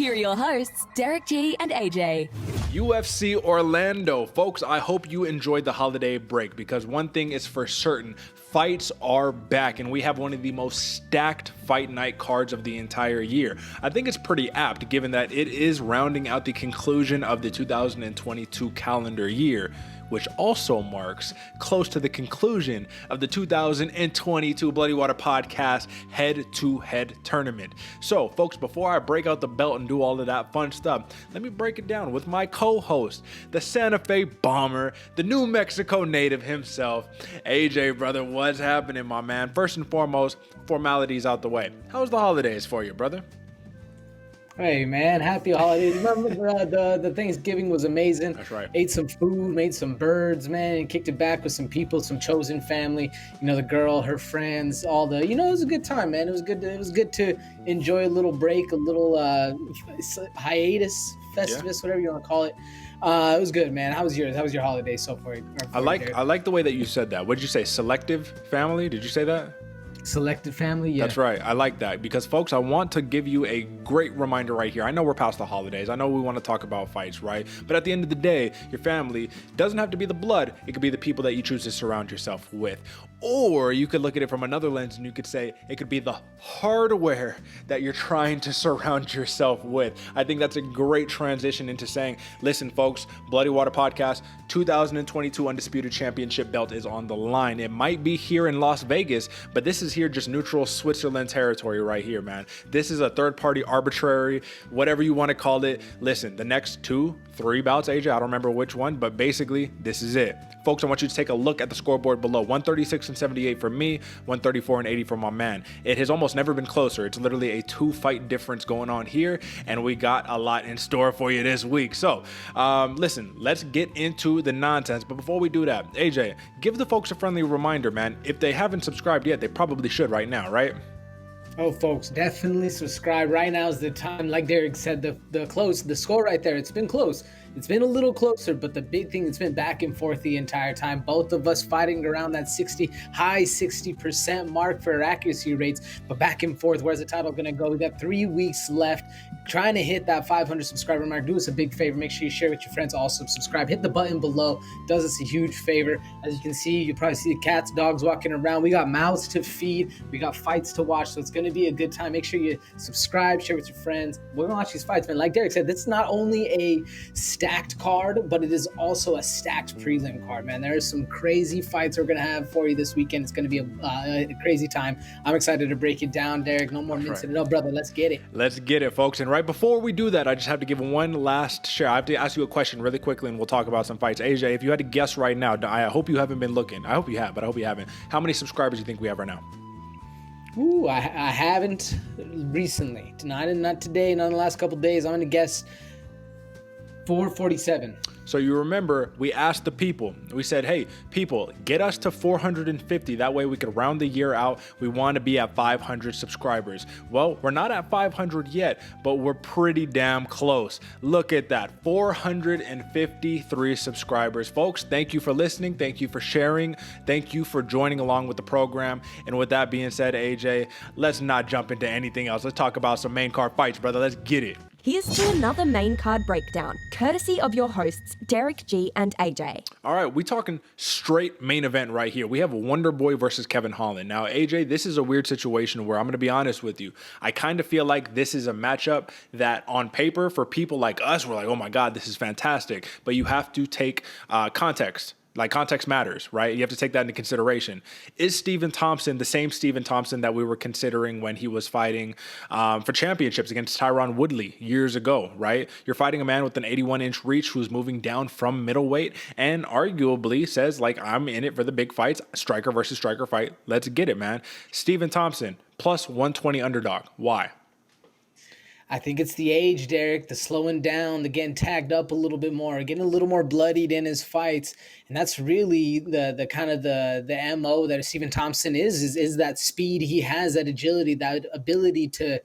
Here are your hosts, Derick G and AJ. UFC Orlando. Folks, I hope you enjoyed the holiday break because one thing is for certain, fights are back and we have one of the most stacked fight night cards of the entire year. I think it's pretty apt given that it is rounding out the conclusion of the 2022 calendar year, which also marks close to the conclusion of the 2022 Bloody Water Podcast head-to-head tournament. So, folks, before I break out the belt and do all of that fun stuff, let me break it down with my co-host, the Santa Fe Bomber, the New Mexico native himself, AJ, brother. What's happening, my man? First and foremost, formalities out the way. How was the holidays for you, brother? Hey man, happy holidays. Remember the Thanksgiving was amazing. That's right. Ate some food, made some birds, man, and kicked it back with some people, some chosen family, the girl, her friends, all the, it was a good time, man. It was good to enjoy a little break, a little hiatus, festivus, whatever you want to call it. It was good, man. How was your holiday so far? I like the way that you said that. What did you say? Selective family? Did you say that? Selected family, yeah. That's right. I like that because, folks, I want to give you a great reminder right here. I know we're past the holidays. I know we want to talk about fights, right? But at the end of the day, your family doesn't have to be the blood. It could be the people that you choose to surround yourself with. Or you could look at it from another lens and you could say it could be the hardware that you're trying to surround yourself with. I think that's a great transition into saying, listen, folks, Bloody Water Podcast 2022 Undisputed Championship belt is on the line. It might be here in Las Vegas, but this is here just neutral Switzerland territory right here, man. This is a third-party arbitrary, whatever you want to call it. Listen, the next 2-3 bouts, AJ, I don't remember which one, but basically this is it. Folks, I want you to take a look at the scoreboard below. 136 and 78 for me, 134 and 80 for my man. It has almost never been closer. It's literally a 2-fight difference going on here, and we got a lot in store for you this week. So, listen, let's get into the nonsense. But before we do that, AJ, give the folks a friendly reminder, man. If they haven't subscribed yet, they probably should right now, right? Oh, folks, definitely subscribe. Right now is the time. Like Derick said, the score right there, it's been close. It's been a little closer, but the big thing, it's been back and forth the entire time. Both of us fighting around that high 60% mark for accuracy rates, but back and forth. Where's the title going to go? We got 3 weeks left, trying to hit that 500 subscriber mark. Do us a big favor. Make sure you share with your friends. Also subscribe. Hit the button below. Does us a huge favor. As you can see, you probably see the cats, dogs walking around. We got mouths to feed. We got fights to watch, so it's going to be a good time. Make sure you subscribe, share with your friends. We're going to watch these fights, man. Like Derick said, this is not only a stacked card, but it is also a stacked prelim card, man. There are some crazy fights we're going to have for you this weekend. It's going to be a crazy time. I'm excited to break it down, Derick. No more mincing it up, brother. Let's get it. Let's get it, folks. And right before we do that, I just have to give one last share. I have to ask you a question really quickly, and we'll talk about some fights. AJ, if you had to guess right now, I hope you haven't been looking. I hope you have, but I hope you haven't. How many subscribers do you think we have right now? Ooh, I haven't recently. Not today, not in the last couple days. I'm going to guess 447. So you remember, we asked the people, we said, hey, people, get us to 450. That way we could round the year out. We want to be at 500 subscribers. Well, we're not at 500 yet, but we're pretty damn close. Look at that, 453 subscribers. Folks, thank you for listening. Thank you for sharing. Thank you for joining along with the program. And with that being said, AJ, let's not jump into anything else. Let's talk about some main card fights, brother. Let's get it. Here's to another main card breakdown, courtesy of your hosts, Derick G and AJ. All right, we're talking straight main event right here. We have Wonderboy versus Kevin Holland. Now, AJ, this is a weird situation where I'm going to be honest with you. I kind of feel like this is a matchup that on paper for people like us, we're like, oh my God, this is fantastic. But you have to take context. Like, context matters, right? You have to take that into consideration. Is Stephen Thompson the same Stephen Thompson that we were considering when he was fighting for championships against Tyron Woodley years ago, right? You're fighting a man with an 81-inch reach who's moving down from middleweight and arguably says, like, I'm in it for the big fights, striker versus striker fight. Let's get it, man. Stephen Thompson, plus 120 underdog. Why? I think it's the age, Derick, the slowing down, the getting tagged up a little bit more, getting a little more bloodied in his fights. And that's really the kind of the MO that Stephen Thompson is that speed he has, that agility, that ability to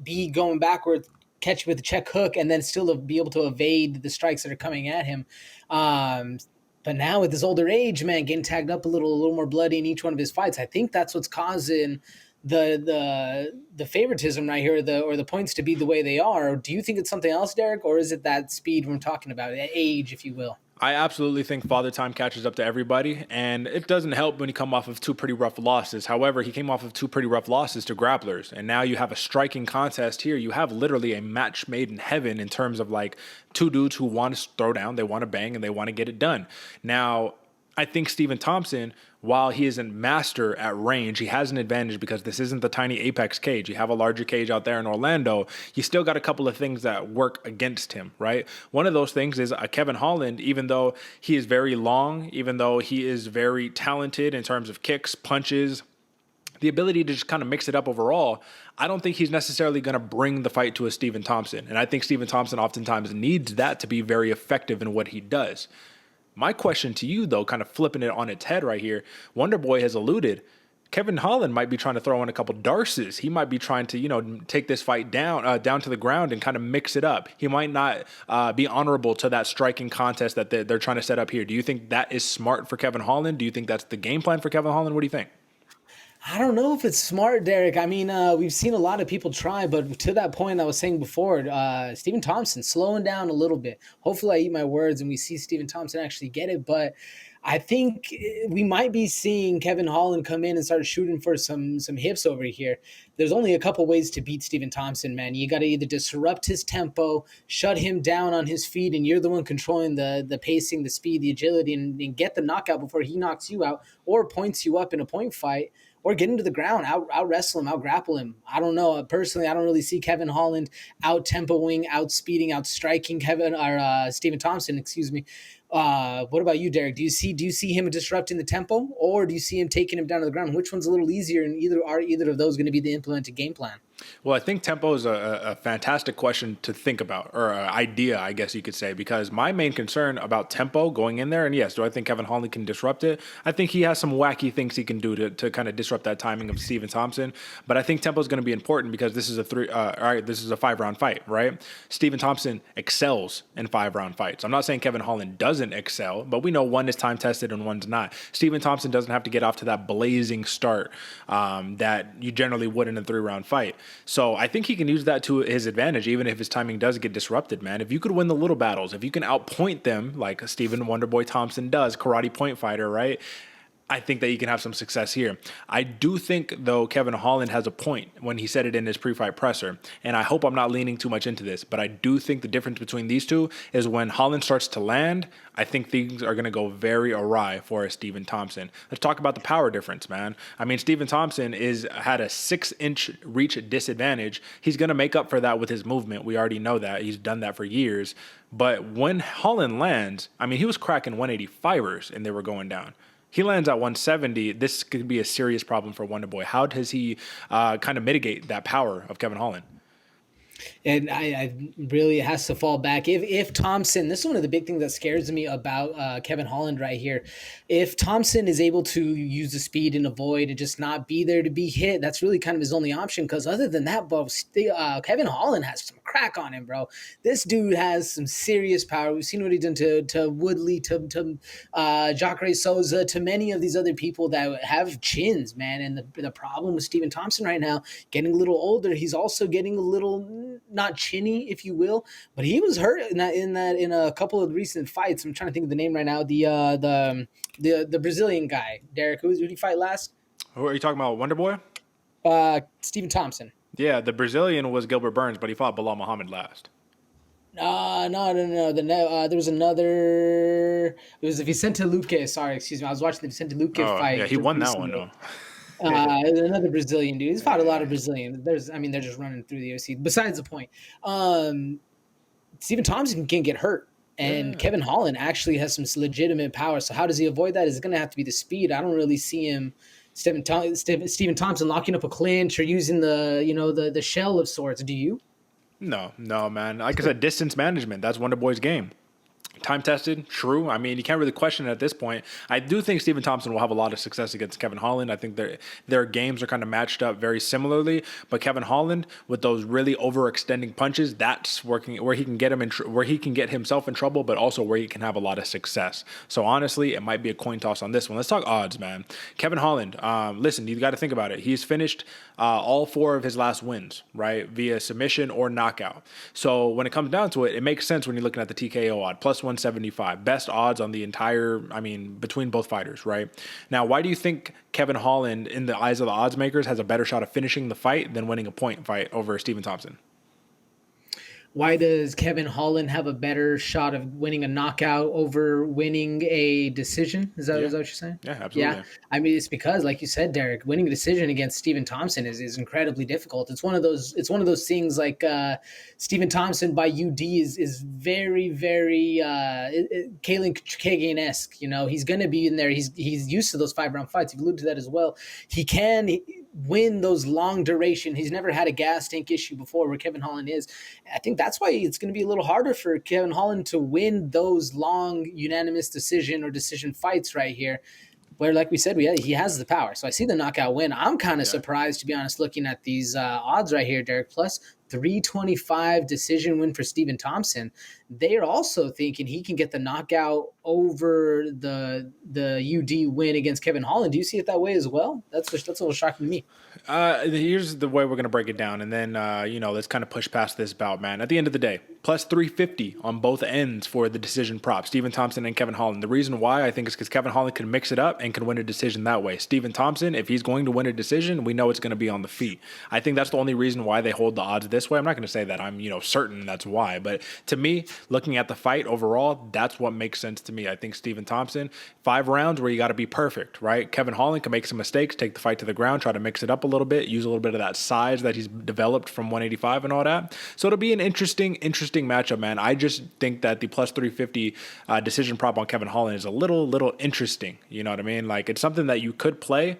be going backwards, catch with a check hook, and then still be able to evade the strikes that are coming at him. But now with his older age, man, getting tagged up a little more bloody in each one of his fights, I think that's what's causing the favoritism right here, or the points to be the way they are? Or do you think it's something else, Derick, or is it that speed we're talking about, age, if you will? I absolutely think Father Time catches up to everybody, and it doesn't help when you come off of two pretty rough losses. However, he came off of two pretty rough losses to grapplers, and now you have a striking contest here. You have literally a match made in heaven in terms of like two dudes who want to throw down, they want to bang, and they want to get it done. Now, I think Stephen Thompson, while he isn't master at range, he has an advantage because this isn't the tiny Apex cage. You have a larger cage out there in Orlando. You still got a couple of things that work against him, right? One of those things is Kevin Holland, even though he is very long, even though he is very talented in terms of kicks, punches, the ability to just kind of mix it up overall, I don't think he's necessarily going to bring the fight to a Stephen Thompson. And I think Stephen Thompson oftentimes needs that to be very effective in what he does. My question to you, though, kind of flipping it on its head right here, Wonderboy has alluded, Kevin Holland might be trying to throw in a couple darces. He might be trying to, take this fight down to the ground and kind of mix it up. He might not be honorable to that striking contest that they're trying to set up here. Do you think that is smart for Kevin Holland? Do you think that's the game plan for Kevin Holland? What do you think? I don't know if it's smart, Derick. I mean, we've seen a lot of people try, but to that point I was saying before, Stephen Thompson slowing down a little bit. Hopefully I eat my words and we see Stephen Thompson actually get it, but I think we might be seeing Kevin Holland come in and start shooting for some hips over here. There's only a couple ways to beat Stephen Thompson, man. You got to either disrupt his tempo, shut him down on his feet, and you're the one controlling the pacing, the speed, the agility, and get the knockout before he knocks you out or points you up in a point fight, or get him to the ground, out wrestle him, out grapple him. I don't know. Personally, I don't really see Kevin Holland out tempoing, out speeding, out striking Stephen Thompson, excuse me. What about you, Derick? Do you see him disrupting the tempo, or do you see him taking him down to the ground? Which one's a little easier, and either of those going to be the implemented game plan? Well, I think tempo is a fantastic question to think about, or an idea, I guess you could say, because my main concern about tempo going in there, and yes, do I think Kevin Holland can disrupt it? I think he has some wacky things he can do to kind of disrupt that timing of Stephen Thompson, but I think tempo is going to be important because this is a 5-round fight, right? Stephen Thompson excels in 5-round fights. I'm not saying Kevin Holland doesn't excel, but we know one is time tested and one's not. Stephen Thompson doesn't have to get off to that blazing start that you generally would in a 3-round fight. So I think he can use that to his advantage, even if his timing does get disrupted, man. If you could win the little battles, if you can outpoint them like Stephen Wonderboy Thompson does, karate point fighter, right? I think that you can have some success here. I do think, though, Kevin Holland has a point when he said it in his pre-fight presser, and I hope I'm not leaning too much into this, but I do think the difference between these two is when Holland starts to land, I think things are going to go very awry for Stephen Thompson. Let's talk about the power difference, man. I mean, Stephen Thompson had a 6-inch reach disadvantage. He's going to make up for that with his movement. We already know that. He's done that for years. But when Holland lands, I mean, he was cracking 185ers and they were going down. He lands at 170. This could be a serious problem for Wonderboy. How does he kind of mitigate that power of Kevin Holland? And I really, it has to fall back. If Thompson, this is one of the big things that scares me about Kevin Holland right here. If Thompson is able to use the speed and avoid and just not be there to be hit, that's really kind of his only option. Because other than that, bro, Kevin Holland has some crack on him, bro. This dude has some serious power. We've seen what he's done to Woodley, to Jacare Souza, to many of these other people that have chins, man. And the problem with Stephen Thompson right now, getting a little older, he's also getting a little not chinny, if you will, but he was hurt in a couple of recent fights. I'm trying to think of the name right now. The Brazilian guy, Derick. Who did he fight last? Who are you talking about? Wonderboy? Stephen Thompson. Yeah, the Brazilian was Gilbert Burns, but he fought Bilal Muhammad last. No. There was another. It was Vicente Luque. Sorry, excuse me. I was watching the Vicente Luque fight. Yeah, he won that one though. Another Brazilian dude. He's fought a lot of Brazilians. They're just running through the UFC. Besides the point, Stephen Thompson can get hurt, and Kevin Holland actually has some legitimate power. So how does he avoid that? It's going to have to be the speed. I don't really see him, Stephen Thompson, locking up a clinch or using the shell of sorts. Do you? No, man. Like I said, distance management. That's Wonderboy's game. Time tested, true. I mean, you can't really question it at this point. I do think Stephen Thompson will have a lot of success against Kevin Holland. I think their games are kind of matched up very similarly. But Kevin Holland, with those really overextending punches, that's working where he can get where he can get himself in trouble, but also where he can have a lot of success. So honestly, it might be a coin toss on this one. Let's talk odds, man. Kevin Holland, listen, you got to think about it. He's finished all 4 of his last wins, right, via submission or knockout. So when it comes down to it, it makes sense when you're looking at the TKO odd, plus 175. Best odds on the entire, between both fighters, right? Now, why do you think Kevin Holland, in the eyes of the odds makers, has a better shot of finishing the fight than winning a point fight over Stephen Thompson? Why does Kevin Holland have a better shot of winning a knockout over winning a decision? Is that what you're saying? Yeah, absolutely. Yeah. It's because, like you said, Derek, winning a decision against Stephen Thompson is incredibly difficult. It's one of those things like Stephen Thompson by UD is very, very Kalen Kagan-esque. He's going to be in there. He's used to those 5-round fights. You've alluded to that as well. He can win those long duration. He's never had a gas tank issue before where Kevin Holland is. I think that's why it's going to be a little harder for Kevin Holland to win those long unanimous decision fights right here, where, like we said, he has the power. So I see the knockout win. I'm kind of surprised, to be honest, looking at these odds right here, Derek, plus 325 decision win for Stephen Thompson. They are also thinking he can get the knockout over the UD win against Kevin Holland. Do you see it that way as well? That's a little shocking to me. Here's the way we're going to break it down. And then, let's kind of push past this bout, man. At the end of the day, plus 350 on both ends for the decision prop, Stephen Thompson and Kevin Holland. The reason why, I think, is because Kevin Holland can mix it up and can win a decision that way. Stephen Thompson, if he's going to win a decision, we know it's going to be on the feet. I think that's the only reason why they hold the odds this way. I'm not going to say that I'm, certain that's why. But to me, looking at the fight overall, that's what makes sense to me. I think Stephen Thompson, 5 rounds where you got to be perfect, right? Kevin Holland can make some mistakes, take the fight to the ground, try to mix it up a little bit, use a little bit of that size that he's developed from 185 and all that. So it'll be an interesting matchup, man. I just think that the plus 350 decision prop on Kevin Holland is a little interesting. You know what I mean? Like, it's something that you could play.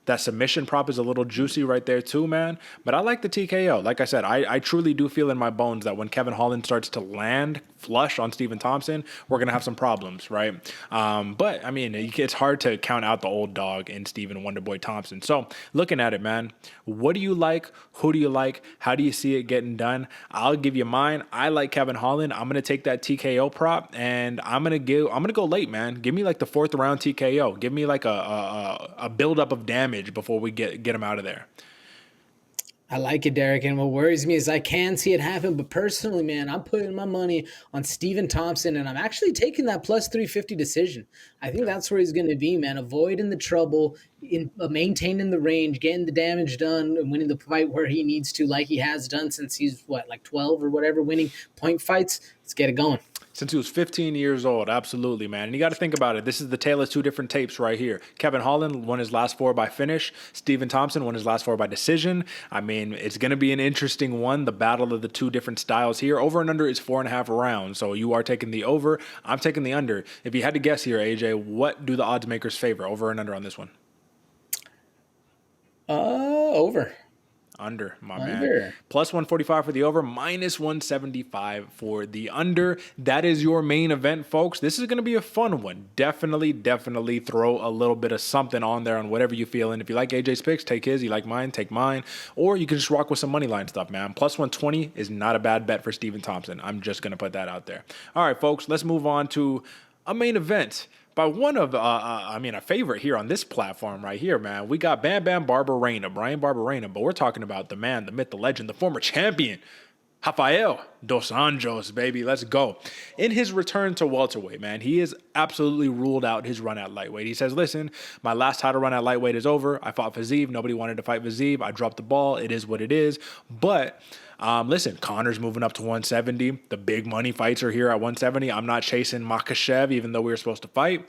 That submission prop is a little juicy right there too, man. But I like the TKO. Like I said, I truly do feel in my bones that when Kevin Holland starts to land flush on Stephen Thompson, we're going to have some problems, right? But, it's hard to count out the old dog in Stephen Wonderboy Thompson. So, looking at it, man, what do you like? Who do you like? How do you see it getting done? I'll give you mine. I like Kevin Holland. I'm going to take that TKO prop, and I'm going to go late, man. Give me like the 4th round TKO. Give me like a buildup of damage before we get him out of there. I like it, Derek, and what worries me is I can see it happen, but personally, man, I'm putting my money on Stephen Thompson, and I'm actually taking that plus 350 decision. I think that's where he's going to be, man, avoiding the trouble, maintaining the range, getting the damage done, and winning the fight where he needs to, like he has done since he's, 12 or whatever, winning point fights. Let's get it going. Since he was 15 years old, absolutely, man. And you got to think about it. This is the tale of 2 different tapes right here. Kevin Holland won his last 4 by finish. Stephen Thompson won his last 4 by decision. It's going to be an interesting one, the battle of the 2 different styles here. Over and under is 4.5 rounds. So you are taking the over. I'm taking the under. If you had to guess here, AJ, what do the odds makers favor, over and under on this one? Over. Under, my man. Plus 145 for the over, minus 175 for the under. That is your main event, folks. This is going to be a fun one. Definitely throw a little bit of something on there on whatever you feel. And if you like AJ's picks, take his. You like mine, take mine. Or you can just rock with some money line stuff, man. Plus 120 is not a bad bet for Stephen Thompson. I'm just going to put that out there. All right, folks, let's move on to a main event. By one of, a favorite here on this platform right here, man. We got Bam Bam Barberena, Bryan Barberena, but we're talking about the man, the myth, the legend, the former champion, Rafael dos Anjos, baby. Let's go. In his return to welterweight, man, he has absolutely ruled out his run at lightweight. He says, listen, my last title run at lightweight is over. I fought Fiziev. Nobody wanted to fight Fiziev. I dropped the ball. It is what it is. But listen, Connor's moving up to 170. The big money fights are here at 170. I'm not chasing Makhachev, even though we were supposed to fight.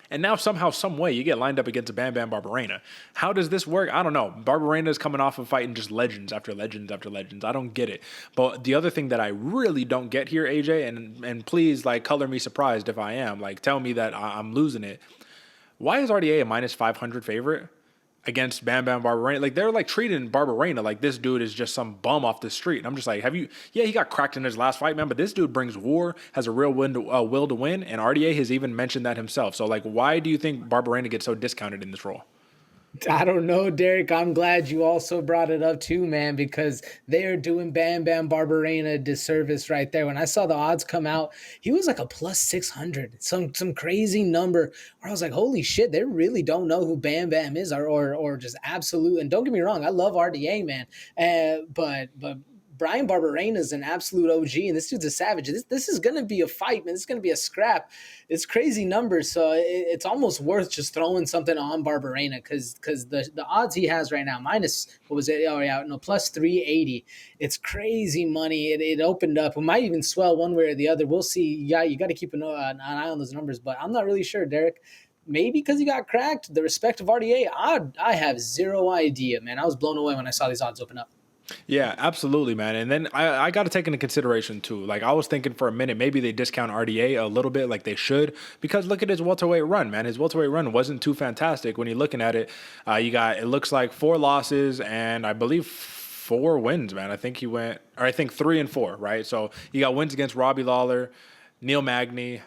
And now somehow, some way, you get lined up against a Bam Bam Barberena. How does this work? I don't know. Barberena is coming off of fighting just legends after legends after legends. I don't get it. But the other thing that I really don't get here, AJ, and please, color me surprised if I am. Tell me that I'm losing it. Why is RDA a minus 500 favorite against Bam Bam Barberena. Like, they're like treating Barberena like this dude is just some bum off the street. And I'm just like, he got cracked in his last fight, man, but this dude brings war, has a real will to win, and RDA has even mentioned that himself. So, like, why do you think Barberena gets so discounted in this role? I don't know, Derek. I'm glad you also brought it up too, man, because they are doing Bam Bam Barberena a disservice right there. When I saw the odds come out, he was like a plus 600, some crazy number where I was like, holy shit, they really don't know who Bam Bam is or just absolute. And don't get me wrong, I love RDA, man. But Bryan Barberena is an absolute OG, and this dude's a savage. This is going to be a fight, man. This is going to be a scrap. It's crazy numbers, so it's almost worth just throwing something on Barberena because the odds he has right now, minus, what was it? Oh, yeah, no, plus 380. It's crazy money. It opened up. It might even swell one way or the other. We'll see. Yeah, you got to keep an eye on those numbers, but I'm not really sure, Derek. Maybe because he got cracked, the respect of RDA, I have zero idea, man. I was blown away when I saw these odds open up. Yeah, absolutely, man. And then I got to take into consideration, too. Like, I was thinking for a minute, maybe they discount RDA a little bit like they should, because look at his welterweight run, man. His welterweight run wasn't too fantastic. When you're looking at it, it looks like 4 losses and I believe 4 wins, man. I think 3 and 4, right? So you got wins against Robbie Lawler, Neil Magny,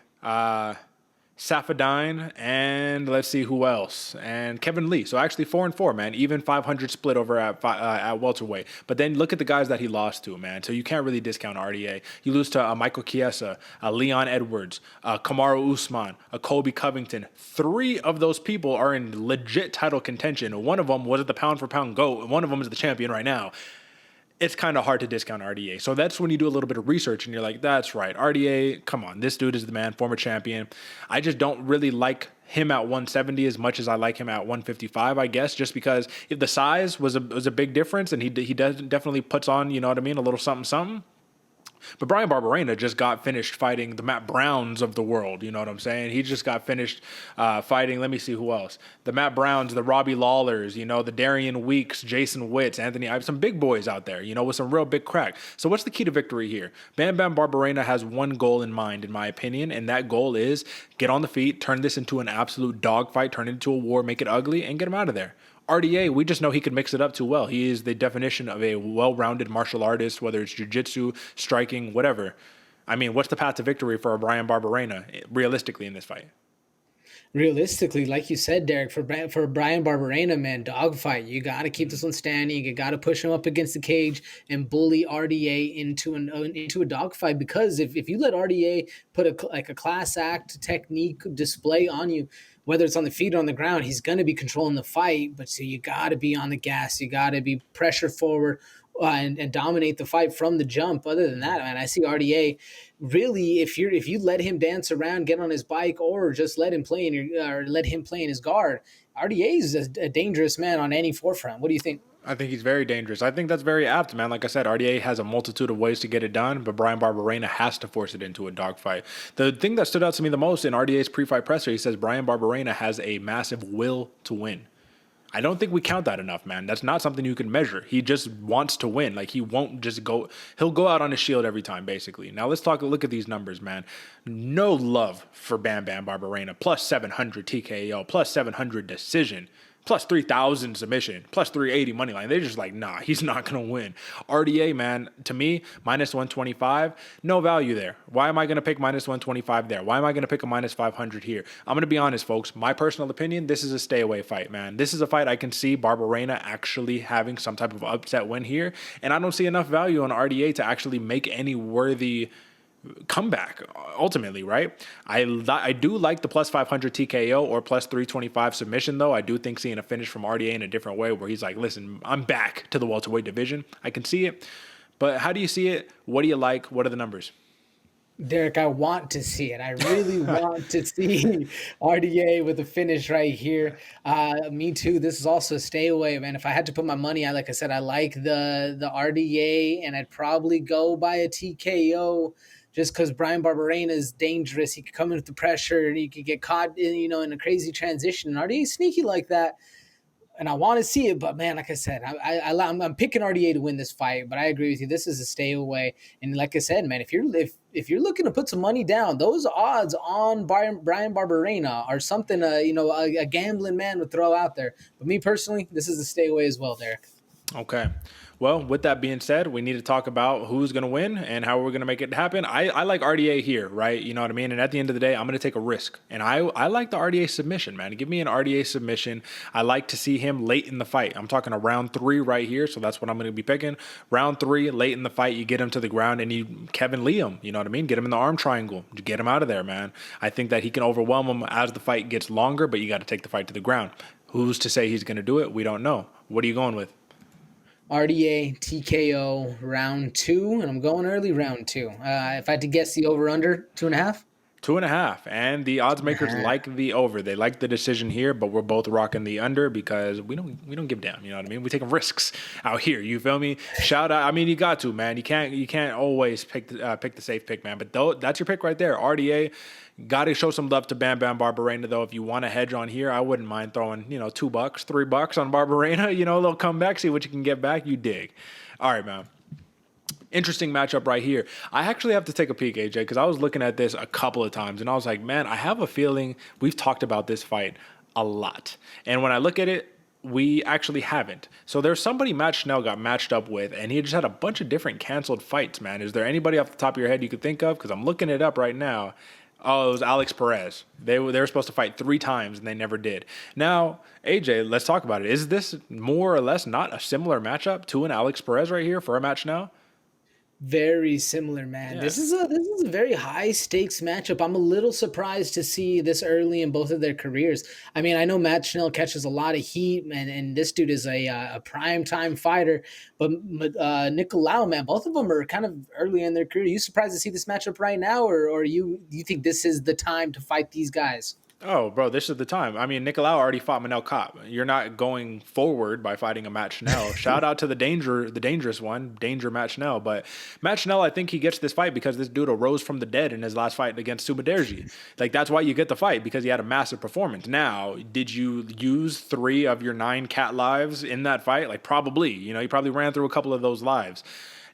Safadine, and let's see who else, and Kevin Lee. So actually 4 and 4, man. Even 500 split over at welterweight. But then look at the guys that he lost to, man. So you can't really discount RDA. You lose to Michael Chiesa, Leon Edwards, Kamaru Usman, Colby Covington. 3 of those people are in legit title contention. One of them was at the pound for pound GOAT, and one of them is the champion right now. It's kind of hard to discount RDA. So that's when you do a little bit of research and you're like, that's right. RDA, come on, this dude is the man, former champion. I just don't really like him at 170 as much as I like him at 155, I guess, just because if the size was a big difference, and he definitely puts on, you know what I mean, a little something. But Bryan Barberena just got finished fighting the Matt Browns of the world. You know what I'm saying? He just got finished fighting, let me see who else. The Matt Browns, the Robbie Lawlers, the Darian Weeks, Jason Witts, Anthony. I have some big boys out there, with some real big crack. So what's the key to victory here? Bam Bam Barberena has one goal in mind, in my opinion, and that goal is get on the feet, turn this into an absolute dogfight, turn it into a war, make it ugly, and get him out of there. RDA, we just know he could mix it up too well. He is the definition of a well-rounded martial artist, whether it's jiu-jitsu, striking, whatever. I mean, what's the path to victory for Bryan Barberena, realistically, in this fight? Realistically, like you said, Derek, for Bryan Barberena, man, dogfight. You got to keep this one standing. You got to push him up against the cage and bully RDA into a dogfight. Because if you let RDA put a class act technique display on you, whether it's on the feet or on the ground, he's going to be controlling the fight. But so you got to be on the gas. You got to be pressure forward and dominate the fight from the jump. Other than that, man, I see RDA really, if you let him dance around, get on his bike, or just let him play in his guard, RDA is a dangerous man on any forefront. What do you think? I think he's very dangerous. I think that's very apt, man. Like I said, RDA has a multitude of ways to get it done, but Bryan Barberena has to force it into a dogfight. The thing that stood out to me the most in RDA's pre-fight presser, he says Bryan Barberena has a massive will to win. I don't think we count that enough, man. That's not something you can measure. He just wants to win. Like, he won't just go. He'll go out on his shield every time, basically. Now, let's look at these numbers, man. No love for Bam Bam Barberena. Plus 700 TKO, plus 700 decision, plus 3,000 submission, plus 380 money line. They're just like, nah, he's not going to win. RDA, man, to me, minus 125, no value there. Why am I going to pick minus 125 there? Why am I going to pick a minus 500 here? I'm going to be honest, folks. My personal opinion, this is a stay away fight, man. This is a fight I can see Barberena actually having some type of upset win here, and I don't see enough value on RDA to actually make any worthy comeback ultimately, right? I do like the plus 500 TKO or plus 325 submission, though. I do think seeing a finish from RDA in a different way where he's like, listen, I'm back to the welterweight division. I can see it. But how do you see it? What do you like? What are the numbers? Derek, I want to see it. I really want to see RDA with a finish right here. Me too. This is also a stay away, man. If I had to put my money on, like I said, I like the RDA, and I'd probably go by a TKO. Just because Bryan Barberena is dangerous. He could come in with the pressure and he could get caught in a crazy transition. And RDA is sneaky like that. and I want to see it, but man, like I said, I'm picking RDA to win this fight. But I agree with you. This is a stay away. And like I said, man, if you're looking to put some money down, those odds on Bryan Barberena are something a gambling man would throw out there. But me personally, this is a stay away as well, Derek. Okay. Well, with that being said, we need to talk about who's going to win and how we're going to make it happen. I like RDA here, right? You know what I mean? And at the end of the day, I'm going to take a risk. And I like the RDA submission, man. Give me an RDA submission. I like to see him late in the fight. I'm talking a round 3 right here, so that's what I'm going to be picking. Round 3, late in the fight, you get him to the ground and you Kevin Lee him. You know what I mean? Get him in the arm triangle. Get him out of there, man. I think that he can overwhelm him as the fight gets longer, but you got to take the fight to the ground. Who's to say he's going to do it? We don't know. What are you going with? RDA, TKO, round 2, and I'm going early round 2. If I had to guess the over-under, 2.5? 2.5, and the odds makers like the over. They like the decision here, but we're both rocking the under because we don't give a damn. You know what I mean? We're taking risks out here. You feel me? Shout out! I mean, you got to, man. You can't always pick the safe pick, man. But that's your pick right there. RDA. Got to show some love to Bam Bam Barberena, though. If you want to hedge on here, I wouldn't mind throwing, $2, $3 on Barberena, a little comeback, see what you can get back. You dig. All right, man. Interesting matchup right here. I actually have to take a peek, AJ, because I was looking at this a couple of times, and I was like, man, I have a feeling we've talked about this fight a lot. And when I look at it, we actually haven't. So there's somebody Matt Schnell got matched up with, and he just had a bunch of different canceled fights, man. Is there anybody off the top of your head you could think of? Because I'm looking it up right now. Oh, it was Alex Perez. They were supposed to fight 3 times, and they never did. Now, AJ, let's talk about it. Is this more or less not a similar matchup to an Alex Perez right here for a match now? Very similar, man. Yeah. This is a very high stakes matchup. I'm a little surprised to see this early in both of their careers. I mean, I know Matt Schnell catches a lot of heat, and this dude is a prime time fighter. But Nicolau, man, both of them are kind of early in their career. Are you surprised to see this matchup right now, or you think this is the time to fight these guys? Oh, bro, this is the time. I mean, Nicolau already fought Manel Kape. You're not going forward by fighting a Matt Schnell. Shout out to the dangerous one, Danger Matt Schnell. But Matt Schnell, I think he gets this fight because this dude arose from the dead in his last fight against Sumudaerji. Like, that's why you get the fight, because he had a massive performance. Now, did you use 3 of your 9 cat lives in that fight? Like, probably. You probably ran through a couple of those lives.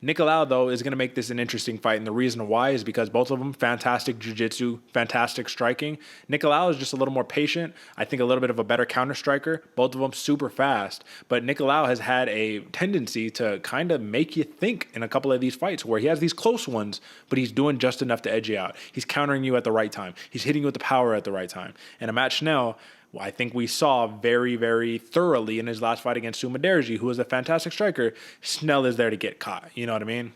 Nicolau, though, is going to make this an interesting fight, and the reason why is because both of them, fantastic jiu-jitsu, fantastic striking. Nicolau is just a little more patient. I think a little bit of a better counter-striker. Both of them super fast, but Nicolau has had a tendency to kind of make you think in a couple of these fights where he has these close ones, but he's doing just enough to edge you out. He's countering you at the right time. He's hitting you with the power at the right time. And a Matt Schnell, I think we saw very, very thoroughly in his last fight against Sumudaerji, who is a fantastic striker. Schnell is there to get caught. You know what I mean?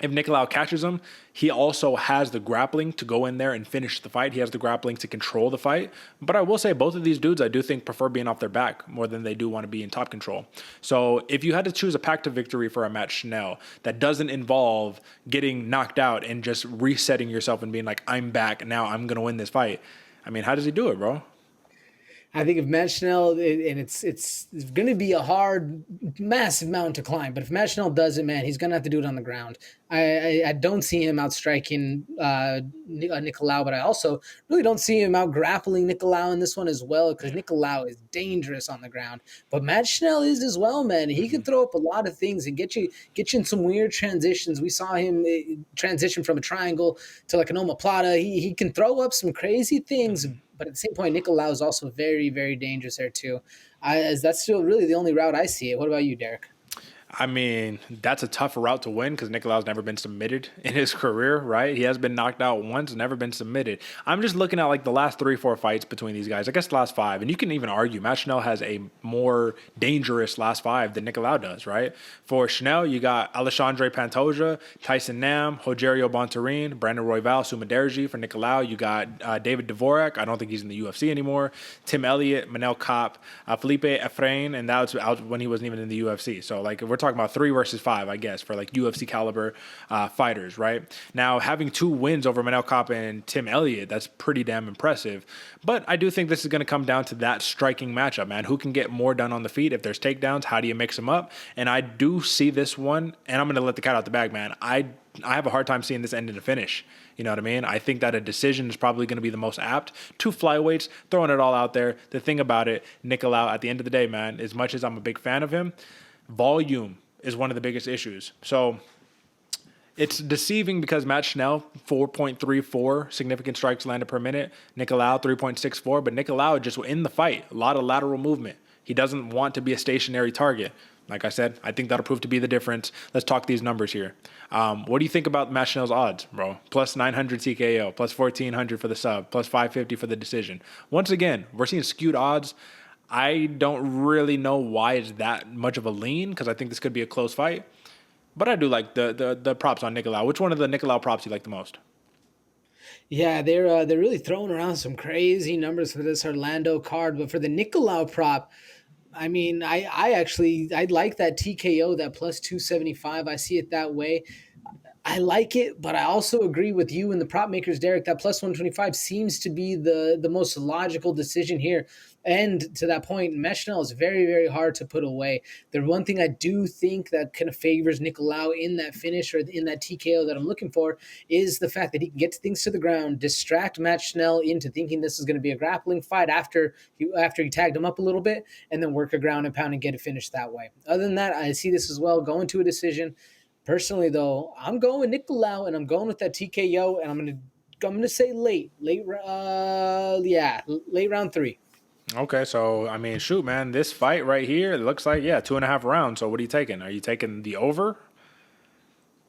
If Nicolau catches him, he also has the grappling to go in there and finish the fight. He has the grappling to control the fight. But I will say both of these dudes, I do think, prefer being off their back more than they do want to be in top control. So if you had to choose a path to victory for a Matt Schnell that doesn't involve getting knocked out and just resetting yourself and being like, I'm back, now I'm going to win this fight. I mean, how does he do it, bro? I think if Matt Schnell, and it's going to be a hard, massive mountain to climb, but if Matt Schnell does it, man, he's going to have to do it on the ground. I don't see him outstriking Nicolau, but I also really don't see him out grappling Nicolau in this one as well, because Nicolau is dangerous on the ground. But Matt Schnell is as well, man. He can throw up a lot of things and get you in some weird transitions. We saw him transition from a triangle to like an omoplata. He can throw up some crazy things. But at the same point, Nicolau is also very, very dangerous there too. That's still really the only route I see it. What about you, Derek? I mean, that's a tough route to win because Nicolau's never been submitted in his career, right? He has been knocked out once, never been submitted. I'm just looking at like the last 3-4 fights between these guys. I guess the last 5. And you can even argue Matt Schnell has a more dangerous last 5 than Nicolau does, right? For Schnell, you got Alexandre Pantoja, Tyson Nam, Rogerio Bontorin, Brandon Royval, Sumudaerji. For Nicolau, you got David Dvorak. I don't think he's in the UFC anymore. Tim Elliott, Manel Kape, Felipe Efrain, and that was out when he wasn't even in the UFC. So like if we're talking about 3 versus 5, I guess, for like UFC caliber fighters, right? Now, having 2 wins over Manel Kape and Tim Elliott, that's pretty damn impressive. But I do think this is going to come down to that striking matchup, man. Who can get more done on the feet? If there's takedowns, how do you mix them up? And I do see this one, and I'm going to let the cat out the bag, man. I have a hard time seeing this end in a finish. You know what I mean? I think that a decision is probably going to be the most apt. 2 flyweights, throwing it all out there. The thing about it, Nicolau, at the end of the day, man, as much as I'm a big fan of him, volume is one of the biggest issues. So it's deceiving because Matt Schnell, 4.34 significant strikes landed per minute. Nicolau, 3.64. But Nicolau just in the fight, a lot of lateral movement. He doesn't want to be a stationary target. Like I said, I think that'll prove to be the difference. Let's talk these numbers here. What do you think about Matt Schnell's odds, bro? Plus 900 TKO, plus 1,400 for the sub, plus 550 for the decision. Once again, we're seeing skewed odds. I don't really know why it's that much of a lean, because I think this could be a close fight. But I do like the props on Nicolau. Which one of the Nicolau props you like the most? Yeah, they're really throwing around some crazy numbers for this Orlando card, but for the Nicolau prop, I mean, I like that TKO, that plus 275. I see it that way. I like it, but I also agree with you and the prop makers, Derek, that plus 125 seems to be the most logical decision here. And to that point, Schnell is very, very hard to put away. The one thing I do think that kind of favors Nicolau in that finish or in that TKO that I'm looking for is the fact that he can get things to the ground, distract Matt Schnell into thinking this is going to be a grappling fight after he tagged him up a little bit, and then work a ground and pound and get it finished that way. Other than that, I see this as well going to a decision. Personally, though, I'm going with Nicolau, and I'm going with that TKO, and I'm gonna say late round 3. Okay, so, I mean, shoot, man, this fight right here, it looks like, 2.5 rounds. So what are you taking? Are you taking the over?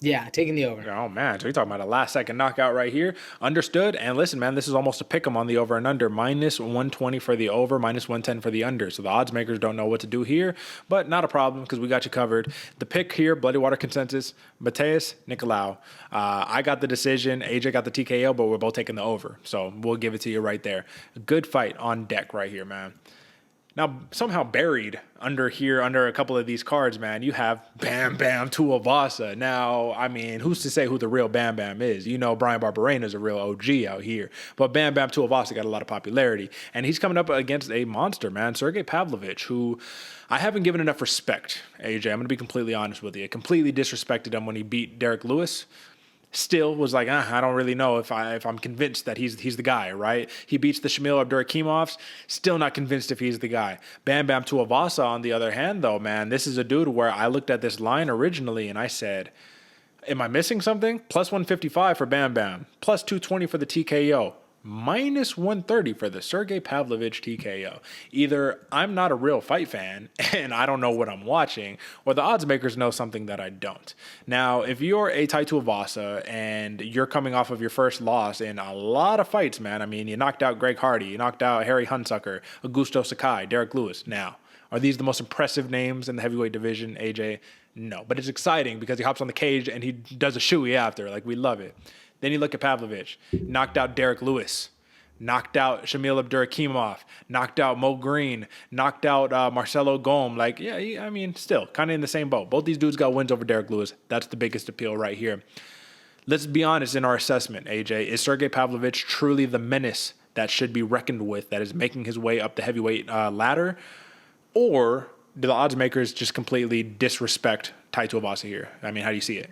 Yeah, taking the over. Oh, man. So you're talking about a last-second knockout right here. Understood. And listen, man, this is almost a pick 'em on the over and under. Minus 120 for the over, minus 110 for the under. So the odds makers don't know what to do here, but not a problem because we got you covered. The pick here, Bloody Water consensus, Matheus, Nicolau. I got the decision. AJ got the TKO, but we're both taking the over. So we'll give it to you right there. A good fight on deck right here, man. Now, somehow buried under a couple of these cards, man, you have Bam Bam Tuivasa. Now, I mean, who's to say who the real Bam Bam is? You know, Bryan Barberena is a real OG out here. But Bam Bam Tuivasa got a lot of popularity. And he's coming up against a monster, man, Sergei Pavlovich, who I haven't given enough respect, AJ. I'm going to be completely honest with you. I completely disrespected him when he beat Derick Lewis. Still was like, I don't really know if I'm convinced that he's the guy, right? He beats the Shamil Abdurakimovs, still not convinced if he's the guy. Bam Bam Tuivasa, on the other hand, though, man, this is a dude where I looked at this line originally and I said, am I missing something? Plus 155 for Bam Bam, plus 220 for the TKO. Minus 130 for the Sergei Pavlovich TKO. Either I'm not a real fight fan and I don't know what I'm watching, or the odds makers know something that I don't. Now, if you're a Tai Tuivasa and you're coming off of your first loss in a lot of fights, man, I mean, you knocked out Greg Hardy, you knocked out Harry Hunsucker, Augusto Sakai, Derick Lewis. Now, are these the most impressive names in the heavyweight division, AJ? No, but it's exciting because he hops on the cage and he does a shoey after. Like, we love it. Then you look at Pavlovich, knocked out Derick Lewis, knocked out Shamil Abdurakhimov, knocked out Mo Green, knocked out Marcelo Gome. Like, I mean, still kind of in the same boat. Both these dudes got wins over Derick Lewis. That's the biggest appeal right here. Let's be honest in our assessment, AJ. Is Sergei Pavlovich truly the menace that should be reckoned with, that is making his way up the heavyweight ladder? Or do the odds makers just completely disrespect Tai Tuivasa here? I mean, how do you see it?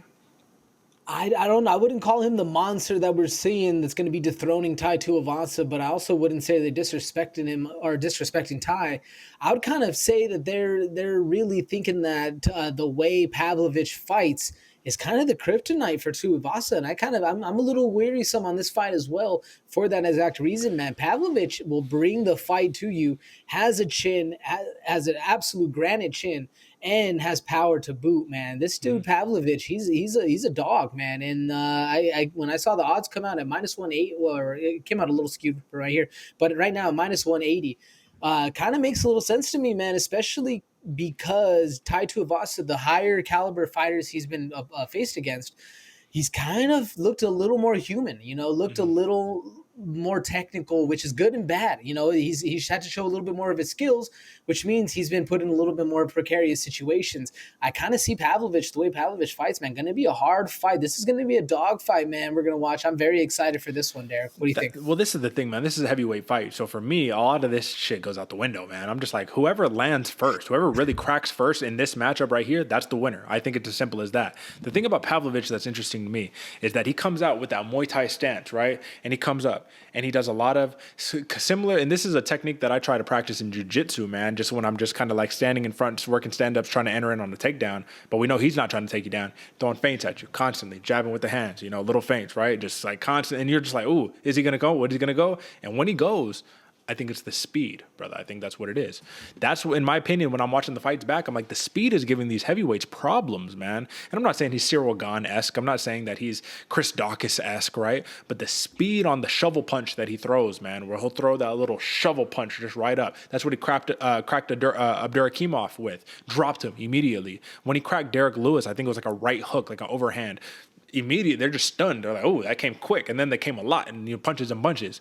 I don't know. I wouldn't call him the monster that we're seeing that's going to be dethroning Tai Tuivasa, but I also wouldn't say they're disrespecting him or disrespecting Tai. I would kind of say that they're really thinking that the way Pavlovich fights is kind of the kryptonite for Tuivasa, and I'm a little wearisome on this fight as well for that exact reason, man. Pavlovich will bring the fight to you, has a chin, has an absolute granite chin, and has power to boot, man. This dude Pavlovich, he's a dog, man. And I when I saw the odds come out at minus 180, or it came out a little skewed right here, but right now minus 180, kind of makes a little sense to me, man. Especially because Tai Tuivasa, the higher caliber fighters he's been faced against, he's kind of looked a little more human, looked a little more technical, which is good and bad. You know, he's had to show a little bit more of his skills, which means he's been put in a little bit more precarious situations. I kind of see Pavlovich, the way Pavlovich fights, man, going to be a hard fight. This is going to be a dog fight, man. We're going to watch. I'm very excited for this one, Derek. What do you think? Well, this is the thing, man. This is a heavyweight fight. So for me, a lot of this shit goes out the window, man. I'm just like, whoever lands first, whoever really cracks first in this matchup right here, that's the winner. I think it's as simple as that. The thing about Pavlovich that's interesting to me is that he comes out with that Muay Thai stance, right? And he comes up and he does a lot of similar, and this is a technique that I try to practice in jiu-jitsu, man, just when I'm just kind of like standing in front, working stand-ups, trying to enter in on the takedown. But we know he's not trying to take you down, throwing feints at you constantly, jabbing with the hands, you know, little feints, right? Just like constant, and you're just like, ooh, is he going to go? What is he going to go? And when he goes, I think it's the speed, brother. I think that's what it is. That's, in my opinion, when I'm watching the fights back, I'm like, the speed is giving these heavyweights problems, man. And I'm not saying he's Cyril Gane-esque. I'm not saying that he's Chris Daukaus-esque, right? But the speed on the shovel punch that he throws, man, where he'll throw that little shovel punch just right up. That's what he cracked Abdurakhimov with. Dropped him immediately. When he cracked Derek Lewis, I think it was like a right hook, like an overhand. Immediately, they're just stunned. They're like, oh, that came quick. And then they came a lot, and punches and bunches.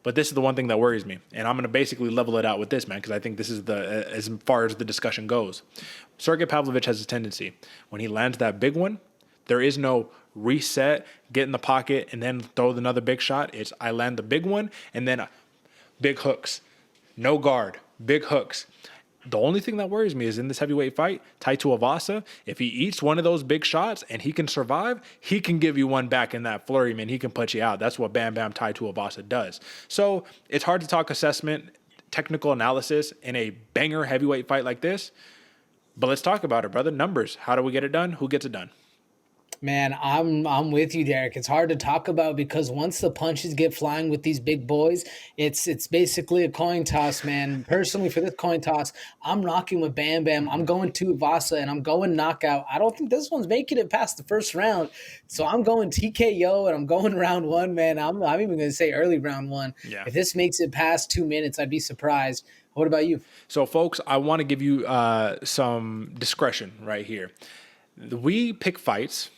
But this is the one thing that worries me. And I'm going to basically level it out with this, man, because I think this is as far as the discussion goes. Sergei Pavlovich has a tendency. When he lands that big one, there is no reset, get in the pocket, and then throw another big shot. It's I land the big one, and then big hooks. No guard, big hooks. The only thing that worries me is in this heavyweight fight, Tai Tuivasa, if he eats one of those big shots and he can survive, he can give you one back in that flurry, man. He can put you out. That's what Bam Bam Tai Tuivasa does. So it's hard to talk assessment, technical analysis in a banger heavyweight fight like this. But let's talk about it, brother. Numbers. How do we get it done? Who gets it done? Man, I'm with you, Derek. It's hard to talk about because once the punches get flying with these big boys, it's basically a coin toss, man. Personally, for this coin toss, I'm rocking with Bam Bam. I'm going Tuivasa and I'm going knockout. I don't think this one's making it past the first round, so I'm going TKO and I'm going round one, man. I'm even going to say early round one. Yeah. If this makes it past 2 minutes, I'd be surprised. What about you? So, folks, I want to give you some discretion right here. We pick fights.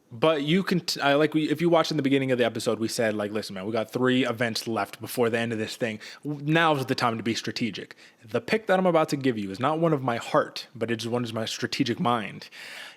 But you can, if you watched in the beginning of the episode, we said, like, listen, man, we got 3 events left before the end of this thing. Now's the time to be strategic. The pick that I'm about to give you is not one of my heart, but it's one of my strategic mind.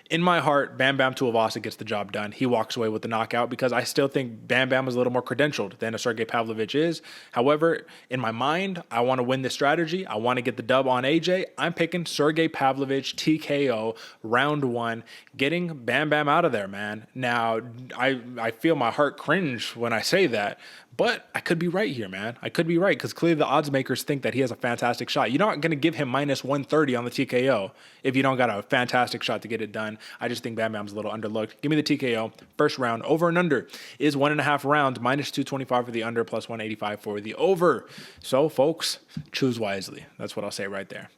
In my heart, Bam Bam Tuivasa gets the job done. He walks away with the knockout because I still think Bam Bam is a little more credentialed than a Sergei Pavlovich is. However, in my mind, I want to win this strategy. I want to get the dub on AJ. I'm picking Sergei Pavlovich TKO round 1, getting Bam Bam out of there, man. Now, I feel my heart cringe when I say that, but I could be right here, man. I could be right because clearly the odds makers think that he has a fantastic shot. You're not going to give him minus 130 on the TKO if you don't got a fantastic shot to get it done. I just think Bam Bam's a little underlooked. Give me the TKO. First round, over and under is 1.5 rounds, minus 225 for the under, plus 185 for the over. So, folks, choose wisely. That's what I'll say right there.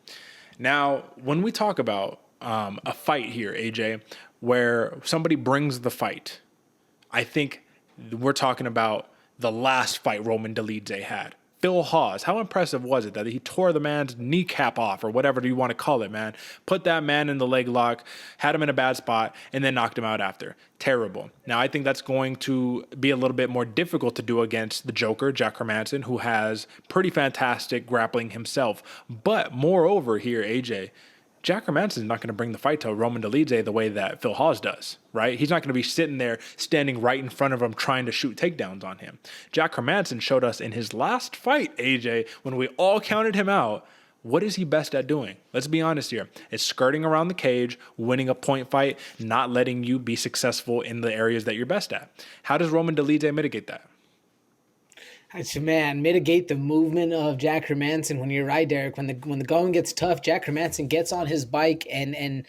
Now, when we talk about a fight here, AJ, where somebody brings the fight, I think we're talking about the last fight Roman Dolidze had. Phil Hawes, how impressive was it that he tore the man's kneecap off or whatever you want to call it, man? Put that man in the leg lock, had him in a bad spot, and then knocked him out after. Terrible. Now, I think that's going to be a little bit more difficult to do against the Joker, Jack Hermansson, who has pretty fantastic grappling himself. But moreover here, AJ, Jack Hermansson is not going to bring the fight to Roman Dolidze the way that Phil Hawes does, right? He's not going to be sitting there standing right in front of him trying to shoot takedowns on him. Jack Hermansson showed us in his last fight, AJ, when we all counted him out, what is he best at doing? Let's be honest here. It's skirting around the cage, winning a point fight, not letting you be successful in the areas that you're best at. How does Roman Dolidze mitigate that? Man, mitigate the movement of Jack Hermansson. When you're right, Derek, when the going gets tough, Jack Hermansson gets on his bike and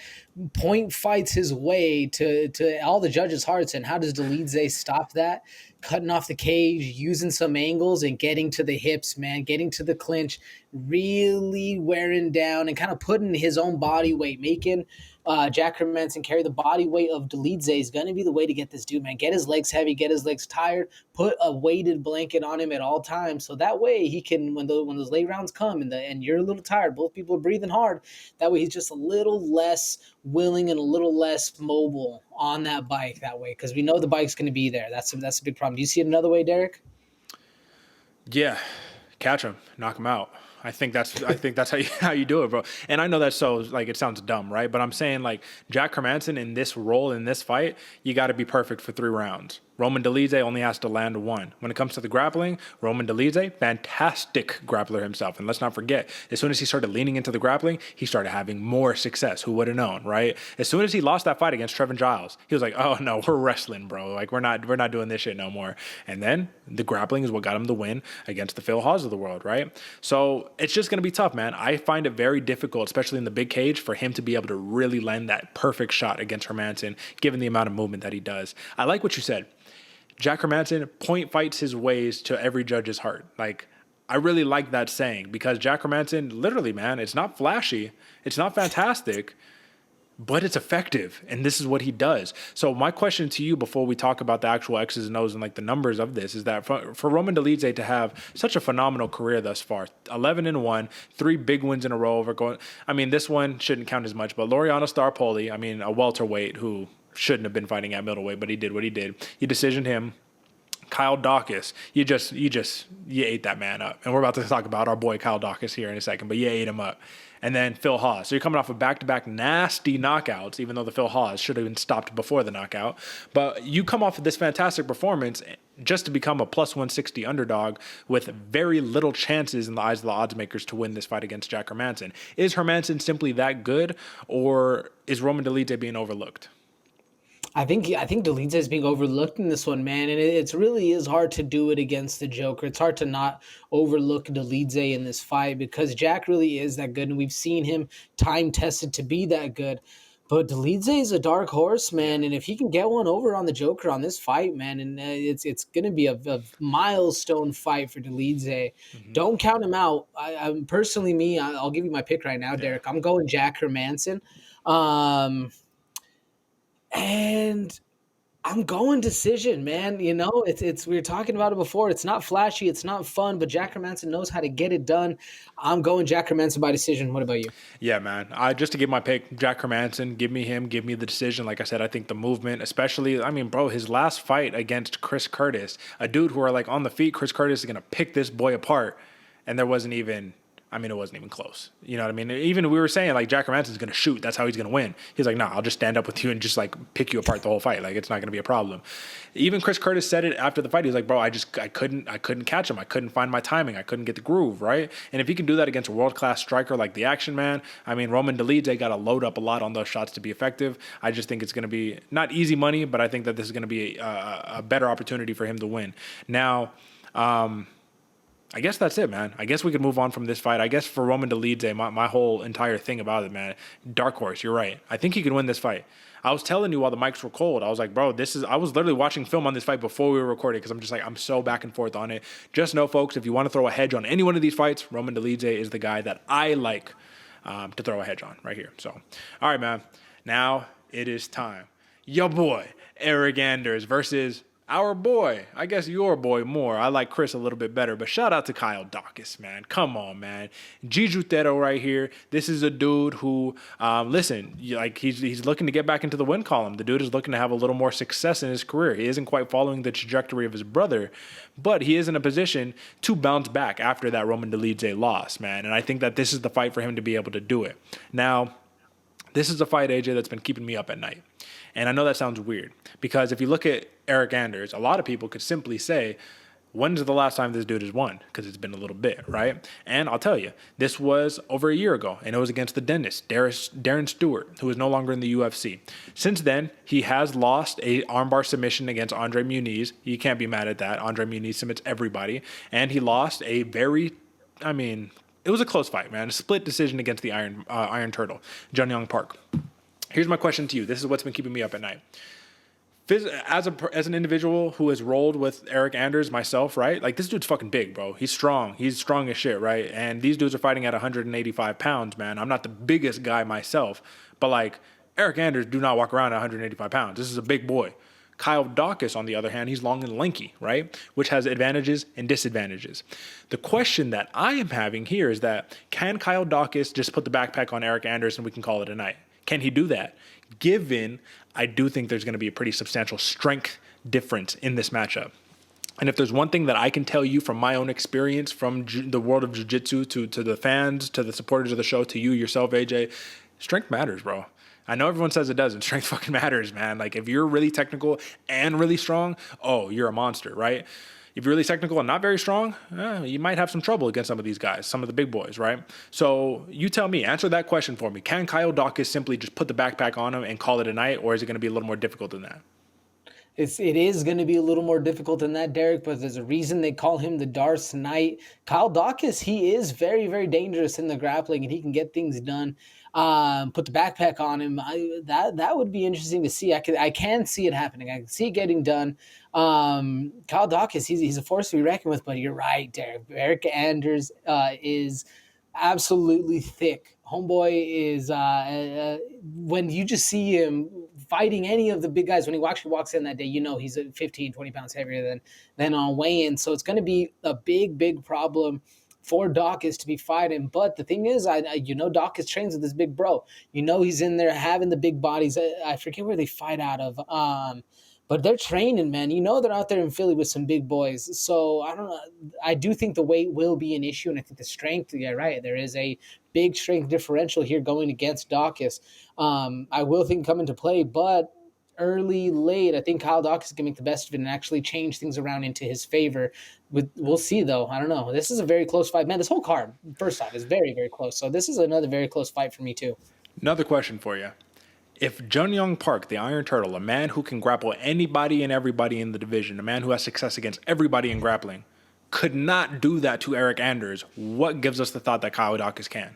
point fights his way to all the judges' hearts. And how does Dolidze stop that? Cutting off the cage, using some angles and getting to the hips, man, getting to the clinch, really wearing down and kind of putting his own body weight, making Jack Hermansson carry the body weight of Dolidze is going to be the way to get this dude, man. Get his legs heavy, get his legs tired, put a weighted blanket on him at all times. So that way he can, when those late rounds come and you're a little tired, both people are breathing hard, that way he's just a little less willing and a little less mobile on that bike that way, because we know the bike's going to be there. That's a big problem. Do you see it another way, Derek? Yeah, catch him, knock him out. I think that's how you do it, bro. And I know that's so like it sounds dumb, right? But I'm saying like Jack Hermansson in this role in this fight, you got to be perfect for 3 rounds. Roman Dolidze only has to land 1. When it comes to the grappling, Roman Dolidze, fantastic grappler himself. And let's not forget, as soon as he started leaning into the grappling, he started having more success. Who would have known, right? As soon as he lost that fight against Trevin Giles, he was like, "Oh no, we're wrestling, bro. Like we're not doing this shit no more." And then the grappling is what got him the win against the Phil Haws of the world, right? So it's just gonna be tough, man. I find it very difficult, especially in the big cage, for him to be able to really land that perfect shot against Hermansson, given the amount of movement that he does. I like what you said. Jack Hermansson point fights his ways to every judge's heart. Like, I really like that saying because Jack Hermansson, literally, man, it's not flashy, it's not fantastic, but it's effective, and this is what he does. So my question to you before we talk about the actual X's and O's and like the numbers of this is that for Roman Dolidze to have such a phenomenal career thus far, 11-1, 3 big wins in a row over going. I mean, this one shouldn't count as much, but Laureano Starpoli, I mean, a welterweight who shouldn't have been fighting at middleweight, but he did what he did. You decisioned him. Kyle Daukaus, you ate that man up. And we're about to talk about our boy Kyle Daukaus here in a second, but you ate him up. And then Phil Haws. So you're coming off of back-to-back nasty knockouts, even though the Phil Haws should have been stopped before the knockout. But you come off of this fantastic performance just to become a plus 160 underdog with very little chances in the eyes of the odds makers to win this fight against Jack Hermansson. Is Hermansson simply that good, or is Roman Dolidze being overlooked? I think Dolidze is being overlooked in this one, man, and it really is hard to do it against the Joker. It's hard to not overlook Dolidze in this fight because Jack really is that good, and we've seen him time tested to be that good. But Dolidze is a dark horse, man, and if he can get one over on the Joker on this fight, man, and it's going to be a milestone fight for Dolidze. Mm-hmm. Don't count him out. I'm personally me. I'll give you my pick right now, Derek. I'm going Jack Hermansson. And I'm going decision, man. You know, it's we were talking about it before. It's not flashy, it's not fun, but Jack Hermansson knows how to get it done. I'm going Jack Hermansson by decision. What about you? Yeah, man. Just to give my pick, Jack Hermansson, give me him, give me the decision. Like I said, I think the movement, especially, I mean, bro, his last fight against Chris Curtis, a dude who are like on the feet, Chris Curtis is going to pick this boy apart, and there wasn't even... I mean, it wasn't even close. You know what I mean? Even we were saying, like, Jack Hermansson's going to shoot. That's how he's going to win. He's like, nah, I'll just stand up with you and just, like, pick you apart the whole fight. Like, it's not going to be a problem. Even Chris Curtis said it after the fight. He was like, bro, I couldn't catch him. I couldn't find my timing. I couldn't get the groove, right? And if he can do that against a world-class striker like the Action Man, I mean, Roman Dolidze got to load up a lot on those shots to be effective. I just think it's going to be not easy money, but I think that this is going to be a better opportunity for him to win. Now, I guess that's it, man. I guess we could move on from this fight. I guess for Roman Dolidze, my whole entire thing about it, man, dark horse, you're right. I think he could win this fight. I was telling you while the mics were cold, I was like, bro, I was literally watching film on this fight before we were recording because I'm just like, I'm so back and forth on it. Just know, folks, if you want to throw a hedge on any one of these fights, Roman Dolidze is the guy that I like to throw a hedge on right here. So, all right, man. Now it is time. Your boy, Eryk Anders versus... our boy, I guess your boy more. I like Chris a little bit better, but shout out to Kyle Daukaus, man. Come on, man. Jujutero right here. This is a dude who, listen, like he's looking to get back into the win column. The dude is looking to have a little more success in his career. He isn't quite following the trajectory of his brother, but he is in a position to bounce back after that Roman Dolidze loss, man. And I think that this is the fight for him to be able to do it. Now, this is a fight, AJ, that's been keeping me up at night. And I know that sounds weird because if you look at Eryk Anders, a lot of people could simply say, when's the last time this dude has won? Because it's been a little bit, right? And I'll tell you, this was over a year ago, and it was against the dentist, Darren Stewart, who is no longer in the UFC. Since then, he has lost a armbar submission against Andre Muniz. You can't be mad at that. Andre Muniz submits everybody. And he lost a it was a close fight, man. A split decision against the Iron Turtle, Jun Young Park. Here's my question to you. This is what's been keeping me up at night. As an individual who has rolled with Eryk Anders, myself, right? Like, this dude's fucking big, bro. He's strong. He's strong as shit, right? And these dudes are fighting at 185 pounds, man. I'm not the biggest guy myself, but, like, Eryk Anders do not walk around at 185 pounds. This is a big boy. Kyle Daukaus, on the other hand, he's long and lanky, right? Which has advantages and disadvantages. The question that I am having here is that, can Kyle Daukaus just put the backpack on Eryk Anders and we can call it a night? Can he do that? Given, I do think there's going to be a pretty substantial strength difference in this matchup. And if there's one thing that I can tell you from my own experience, from the world of jiu-jitsu to the fans, to the supporters of the show, to you yourself, AJ, strength matters, bro. I know everyone says it doesn't. Strength fucking matters, man. Like, if you're really technical and really strong, oh, you're a monster, right? If you're really technical and not very strong, you might have some trouble against some of these guys, some of the big boys, right? So you tell me, answer that question for me. Can Kyle Daukaus simply just put the backpack on him and call it a night, or is it going to be a little more difficult than that? It is going to be a little more difficult than that, Derek, but there's a reason they call him the Darce Knight. Kyle Daukaus, he is very, very dangerous in the grappling, and he can get things done. Put the backpack on him. That would be interesting to see. I can see it happening. I can see it getting done. Kyle Daukaus, he's a force to be reckoned with, but you're right, Derek. Eryk Anders is absolutely thick. Homeboy is when you just see him fighting any of the big guys, when he actually walks in that day, you know he's 15, 20 pounds heavier than on weigh-in. So it's going to be a big, big problem for Daukaus to be fighting. But the thing is, Daukaus trains with this big bro. You know he's in there having the big bodies. I forget where they fight out of. But they're training, man. You know they're out there in Philly with some big boys. So I don't know. I do think the weight will be an issue, and I think the strength, yeah, right. There is a big strength differential here going against Daukaus. I will think come into play, but early, late, I think Kyle Daukaus can make the best of it and actually change things around into his favor. We'll see, though. I don't know. This is a very close fight. Man, this whole card, first off, is very, very close. So this is another very close fight for me, too. Another question for you. If Jun Young Park, the Iron Turtle, a man who can grapple anybody and everybody in the division, a man who has success against everybody in grappling, could not do that to Eryk Anders, what gives us the thought that Kyle Daukaus can?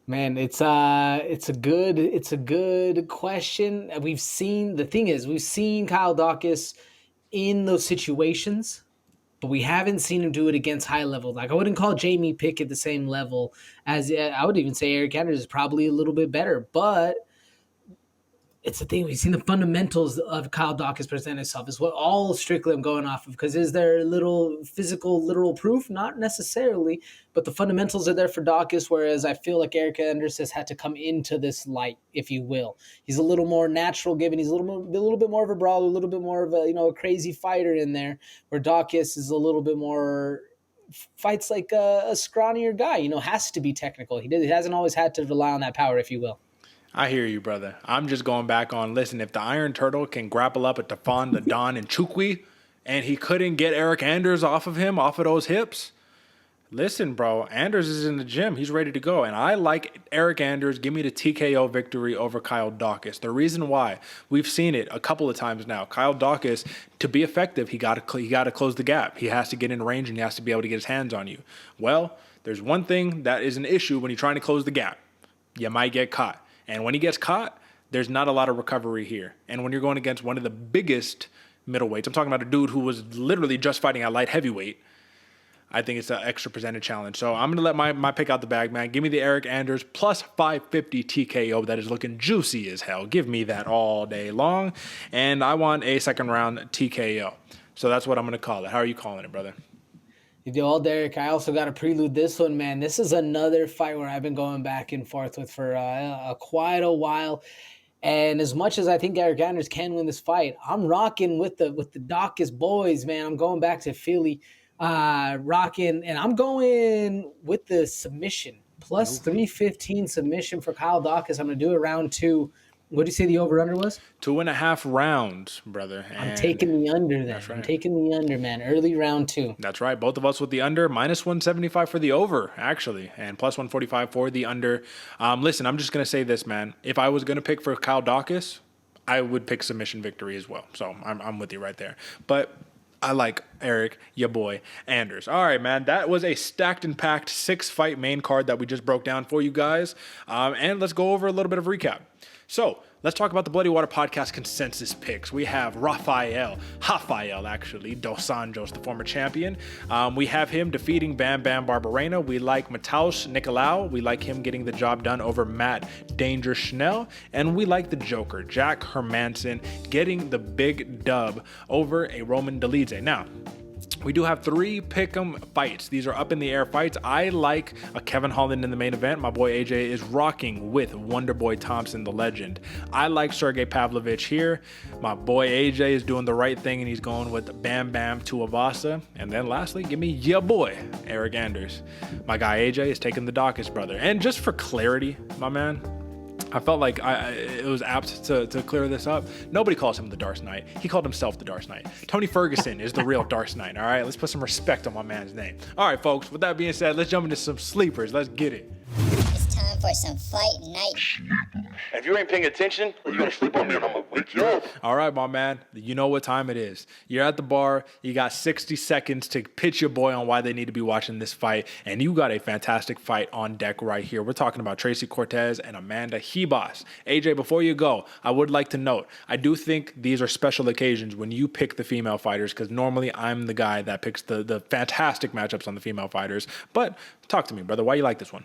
Man, it's a good question. We've seen Kyle Daukaus in those situations, but we haven't seen him do it against high level. Like, I wouldn't call Jamie Pickett the same level as, I would even say Eryk Anders is probably a little bit better, but it's the thing. We've seen the fundamentals of Kyle Daukaus present itself. Is what all strictly I'm going off of, because is there little physical, literal proof? Not necessarily, but the fundamentals are there for Daukaus, whereas I feel like Eryk Anders has had to come into this light, if you will. He's a little more natural given. He's a little bit more of a brawler, a little bit more of a crazy fighter in there, where Daukaus is a little bit more fights like a scrawnier guy, has to be technical. He hasn't always had to rely on that power, if you will. I hear you, brother. I'm just going back on, listen, if the Iron Turtle can grapple up at Tafon, the Don, and Chukwi, and he couldn't get Eryk Anders off of those hips, listen, bro, Anders is in the gym. He's ready to go. And I like Eryk Anders. Give me the TKO victory over Kyle Daukaus. The reason why, we've seen it a couple of times now. Kyle Daukaus, to be effective, he got to close the gap. He has to get in range, and he has to be able to get his hands on you. Well, there's one thing that is an issue when you're trying to close the gap. You might get caught. And when he gets caught, there's not a lot of recovery here. And when you're going against one of the biggest middleweights, I'm talking about a dude who was literally just fighting at light heavyweight, I think it's an extra presented challenge. So I'm going to let my pick out the bag, man. Give me the Eryk Anders plus 550 TKO. That is looking juicy as hell. Give me that all day long. And I want a second round TKO. So that's what I'm going to call it. How are you calling it, brother? You do all, Derek. I also got to prelude this one, man. This is another fight where I've been going back and forth with for quite a while. And as much as I think Eryk Anders can win this fight, I'm rocking with the Daukaus boys, man. I'm going back to Philly, rocking, and I'm going with the submission. Plus 315 submission for Kyle Daukaus. I'm going to do it round 2. What did you say the over-under was? 2.5 rounds, brother. And I'm taking the under then. That's right. I'm taking the under, man. Early round 2. That's right. Both of us with the under. Minus 175 for the over, actually. And plus 145 for the under. Listen, I'm just going to say this, man. If I was going to pick for Kyle Daukaus, I would pick submission victory as well. So I'm with you right there. But I like Eryk, your boy, Anders. All right, man. That was a stacked and packed 6-fight main card that we just broke down for you guys. And let's go over a little bit of recap. So let's talk about the Bloody Water Podcast consensus picks. We have Rafael dos Anjos, the former champion. We have him defeating Bam Bam Barberena. We like Matheus Nicolau. We like him getting the job done over Matt Danger Schnell. And we like the Joker, Jack Hermansson, getting the big dub over a Roman Dolidze. Now, We do have 3 pick'em fights. These are up in the air fights. I like a Kevin Holland in the main event. My boy AJ is rocking with Wonderboy Thompson, the legend. I like Sergei Pavlovich here. My boy AJ is doing the right thing and he's going with Bam Bam Tuivasa. And then lastly, give me your boy, Eryk Anders. My guy AJ is taking the Daukaus brother. And just for clarity, my man, I felt like it was apt to clear this up. Nobody calls him the Dark Knight. He called himself the Dark Knight. Tony Ferguson is the real Dark Knight, all right? Let's put some respect on my man's name. All right, folks, with that being said, let's jump into some sleepers. Let's get it. It's time for some fight night. If you ain't paying attention, you're gonna sleep on me and I'm gonna wake you up. All right, my man, you know what time it is. You're at the bar, you got 60 seconds to pitch your boy on why they need to be watching this fight, and you got a fantastic fight on deck right here. We're talking about Tracy Cortez and Amanda Ribas. AJ, before you go, I would like to note, I do think these are special occasions when you pick the female fighters, because normally I'm the guy that picks the fantastic matchups on the female fighters. But talk to me, brother. Why you like this one?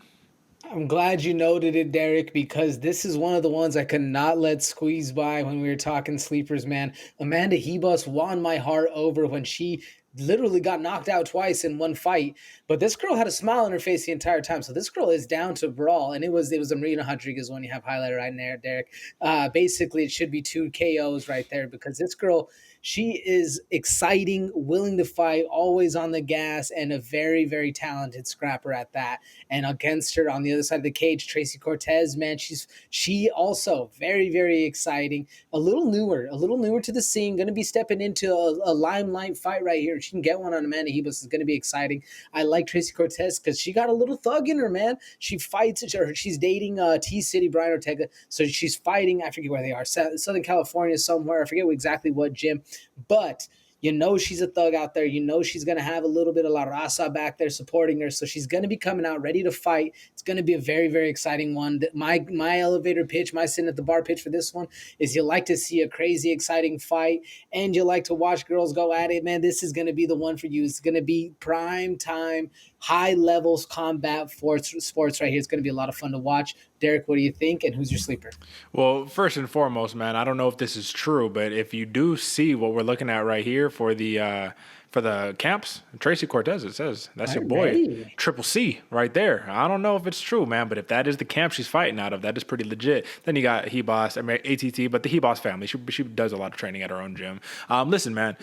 I'm glad you noted it, Derek, because this is one of the ones I could not let squeeze by when we were talking sleepers, man. Amanda Ribas won my heart over when she literally got knocked out twice in one fight, but this girl had a smile on her face the entire time. So this girl is down to brawl, and it was Marina Rodriguez one you have highlighted right there, Derek. Basically, it should be 2 KOs right there because this girl, she is exciting, willing to fight, always on the gas, and a very, very talented scrapper at that. And against her on the other side of the cage, Tracy Cortez, man, she also very, very exciting. A little newer to the scene, going to be stepping into a limelight fight right here. She can get one on Amanda Ribas. Is going to be exciting. I like Tracy Cortez because she got a little thug in her, man. She fights, or she's dating T-City, Brian Ortega. So she's fighting, I forget where they are, Southern California somewhere. I forget exactly what gym. But you know she's a thug out there. You know she's going to have a little bit of La Raza back there supporting her. So she's going to be coming out ready to fight. It's going to be a very, very exciting one. My elevator pitch, my sitting at the bar pitch for this one is you like to see a crazy, exciting fight, and you like to watch girls go at it. Man, this is going to be the one for you. It's going to be prime time, high levels combat sports right here. It's going to be a lot of fun to watch. Derek, what do you think, and who's your sleeper? Well, first and foremost, man, I don't know if this is true, but if you do see what we're looking at right here for the camps, Tracy Cortez, it says that's your boy, ready. Triple C right there. I don't know if it's true, man, but if that is the camp she's fighting out of, that is pretty legit. Then you got Ribas, ATT, but the Ribas family, she does a lot of training at her own gym. Listen, man,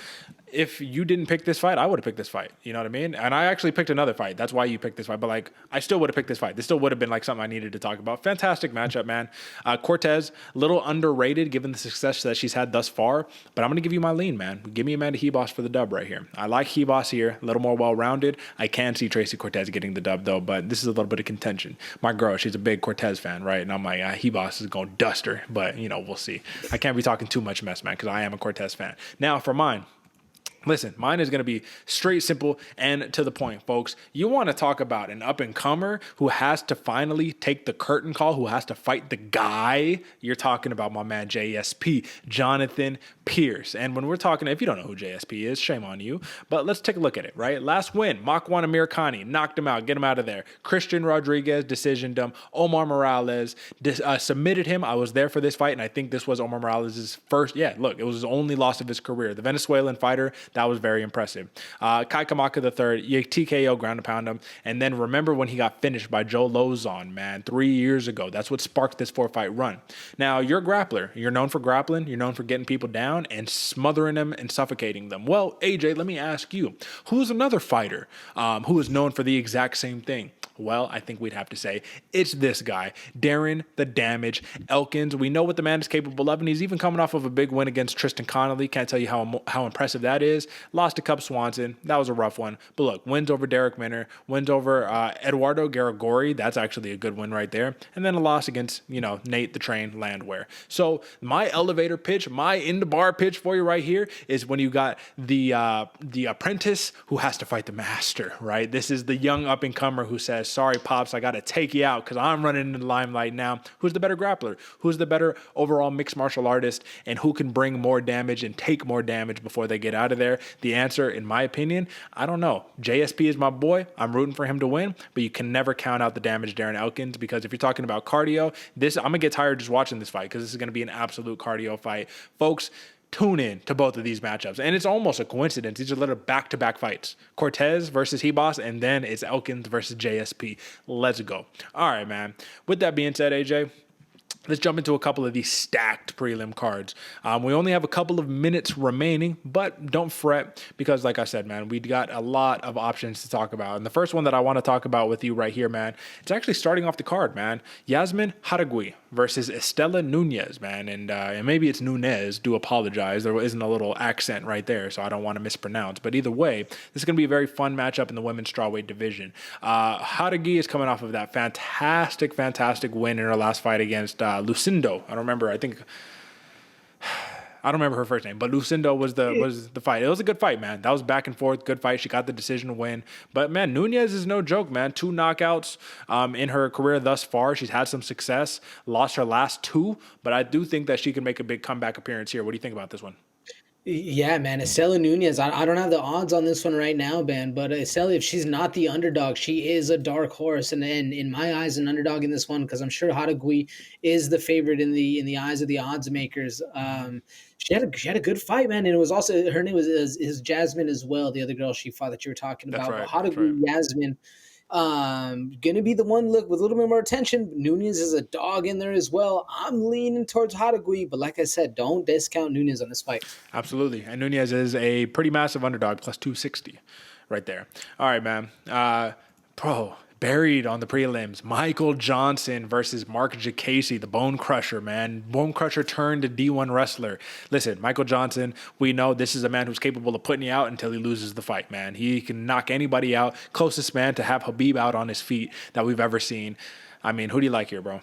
if you didn't pick this fight, I would have picked this fight. You know what I mean? And I actually picked another fight. That's why you picked this fight. But, like, I still would have picked this fight. This still would have been, like, something I needed to talk about. Fantastic matchup, man. Cortez, a little underrated given the success that she's had thus far. But I'm going to give you my lean, man. Give me Amanda Ribas for the dub right here. I like Ribas here. A little more well-rounded. I can see Tracy Cortez getting the dub, though. But this is a little bit of contention. My girl, she's a big Cortez fan, right? And I'm like, Ribas is going to dust her. But, you know, we'll see. I can't be talking too much mess, man, because I am a Cortez fan. Now, for mine. Listen, mine is going to be straight, simple, and to the point, folks. You want to talk about an up-and-comer who has to finally take the curtain call, who has to fight the guy. You're talking about my man JSP, Jonathan Pierce. And when we're talking, if you don't know who JSP is, shame on you. But let's take a look at it, right? Last win, Makwan Amirkhani, knocked him out, get him out of there. Christian Rodriguez decisioned him. Omar Morales submitted him. I was there for this fight, and I think this was Omar Morales' first, it was his only loss of his career. The Venezuelan fighter, that was very impressive. Kai Kamaka III, you TKO, ground and pound him. And then remember when he got finished by Joe Lozon, man, 3 years ago. That's what sparked this 4-fight run. Now, you're a grappler. You're known for grappling. You're known for getting people down and smothering them and suffocating them. Well, AJ, let me ask you, who's another fighter who is known for the exact same thing? Well, I think we'd have to say it's this guy, Darren the Damage Elkins. We know what the man is capable of, and he's even coming off of a big win against Tristan Connolly. Can't tell you how impressive that is. Lost to Cub Swanson. That was a rough one. But look, wins over Derek Minner, wins over Eduardo Garagori. That's actually a good win right there. And then a loss against, Nate the Train Landwehr. So my elevator pitch, my in-the-bar pitch for you right here is when you got the apprentice who has to fight the master, right? This is the young up-and-comer who says, sorry, Pops, I got to take you out because I'm running into the limelight now. Who's the better grappler? Who's the better overall mixed martial artist? And who can bring more damage and take more damage before they get out of there? The answer, in my opinion, I don't know. JSP is my boy. I'm rooting for him to win, but you can never count out the damage Darren Elkins because if you're talking about cardio, I'm going to get tired just watching this fight because this is going to be an absolute cardio fight. Folks, tune in to both of these matchups. And it's almost a coincidence. These are literally back-to-back fights. Cortez versus Hebos, and then it's Elkins versus JSP. Let's go. All right, man. With that being said, AJ, let's jump into a couple of these stacked prelim cards. We only have a couple of minutes remaining, but don't fret because, like I said, man, we got a lot of options to talk about. And the first one that I want to talk about with you right here, man, it's actually starting off the card, man. Yasmin Jauregui versus Estela Nunez, man. And maybe it's Nunez. Do apologize. There isn't a little accent right there, so I don't want to mispronounce. But either way, this is going to be a very fun matchup in the women's strawweight division. Jauregui is coming off of that fantastic win in her last fight against Lucindo. I don't remember her first name, but Lucindo was the fight. It was a good fight, man. That was back and forth, good fight. She got the decision win. But man, Nunez is no joke, man. 2 knockouts in her career thus far. She's had some success. Lost her last 2, but I do think that she can make a big comeback appearance here. What do you think about this one? Yeah, man, Estela Nunez. I don't have the odds on this one right now, Ben, but Estela, if she's not the underdog, she is a dark horse, and in my eyes, an underdog in this one because I'm sure Jauregui is the favorite in the eyes of the odds makers. She had a good fight, man, and it was also her name is Jasmine as well, the other girl she fought that you were talking about. That's But Jauregui, Yasmin. Gonna be the one look with a little bit more attention. Nunez is a dog in there as well. I'm leaning towards Jauregui, but like I said, don't discount Nunez on this fight. Absolutely. And Nunez is a pretty massive underdog, plus 260 right there. All right, man. Buried on the prelims, Michael Johnson versus Mark Jacasey, the Bone Crusher, man. Bone Crusher turned to D1 wrestler. Listen, Michael Johnson, we know this is a man who's capable of putting you out until he loses the fight, man. He can knock anybody out. Closest man to have Khabib out on his feet that we've ever seen. I mean, who do you like here, bro?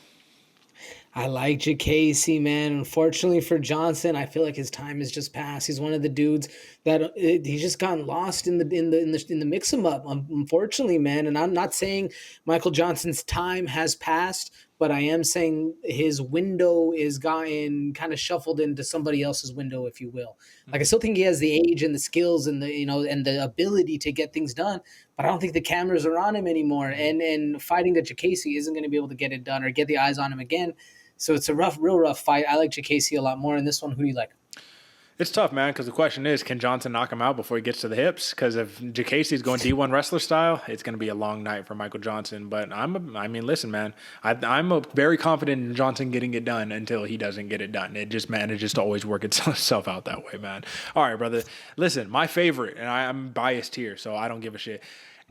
I like Jacasey, man. Unfortunately for Johnson, I feel like his time has just passed. He's one of the dudes that he's just gotten lost in the mix 'em up. Unfortunately, man. And I'm not saying Michael Johnson's time has passed, but I am saying his window is gotten kind of shuffled into somebody else's window, if you will. Like I still think he has the age and the skills and the ability to get things done, but I don't think the cameras are on him anymore. And fighting that Jacasey isn't going to be able to get it done or get the eyes on him again. So it's a real rough fight. I like Jacasey a lot more in this one. Who do you like? It's tough, man, because the question is, can Johnson knock him out before he gets to the hips? Because if Jacasey's going D1 wrestler style, it's going to be a long night for Michael Johnson. But listen, man, I'm very confident in Johnson getting it done until he doesn't get it done. It just manages to always work itself out that way, man. All right, brother. Listen, my favorite, and I'm biased here, so I don't give a shit.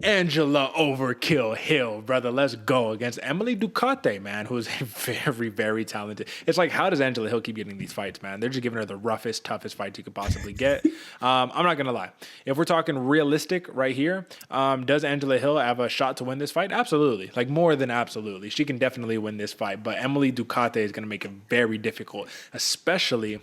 Angela Overkill Hill, brother. Let's go against Emily Ducote, man, who's very, very talented. It's like, how does Angela Hill keep getting these fights, man? They're just giving her the roughest, toughest fights you could possibly get. I'm not going to lie. If we're talking realistic right here, does Angela Hill have a shot to win this fight? Absolutely. Like, more than absolutely. She can definitely win this fight, but Emily Ducote is going to make it very difficult, especially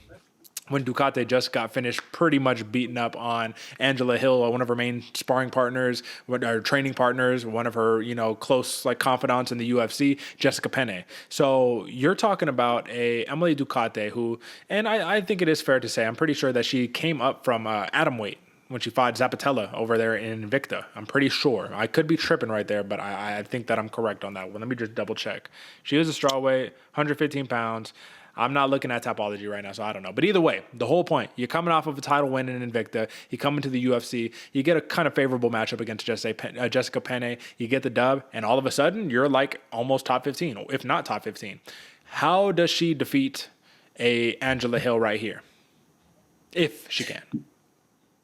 when Ducote just got finished pretty much beating up on Angela Hill, one of her main sparring partners, or training partners, one of her, close confidants in the UFC, Jessica Penne. So you're talking about a Emily Ducote who, and I think it is fair to say, I'm pretty sure that she came up from atomweight when she fought Zapatella over there in Invicta. I'm pretty sure. I could be tripping right there, but I think that I'm correct on that one. Let me just double check. She was a strawweight, 115 pounds. I'm not looking at Topology right now, so I don't know. But either way, the whole point, you're coming off of a title win in Invicta. You come into the UFC. You get a kind of favorable matchup against Jessica Penne. You get the dub, and all of a sudden, you're like almost top 15, if not top 15. How does she defeat a Angela Hill right here? If she can.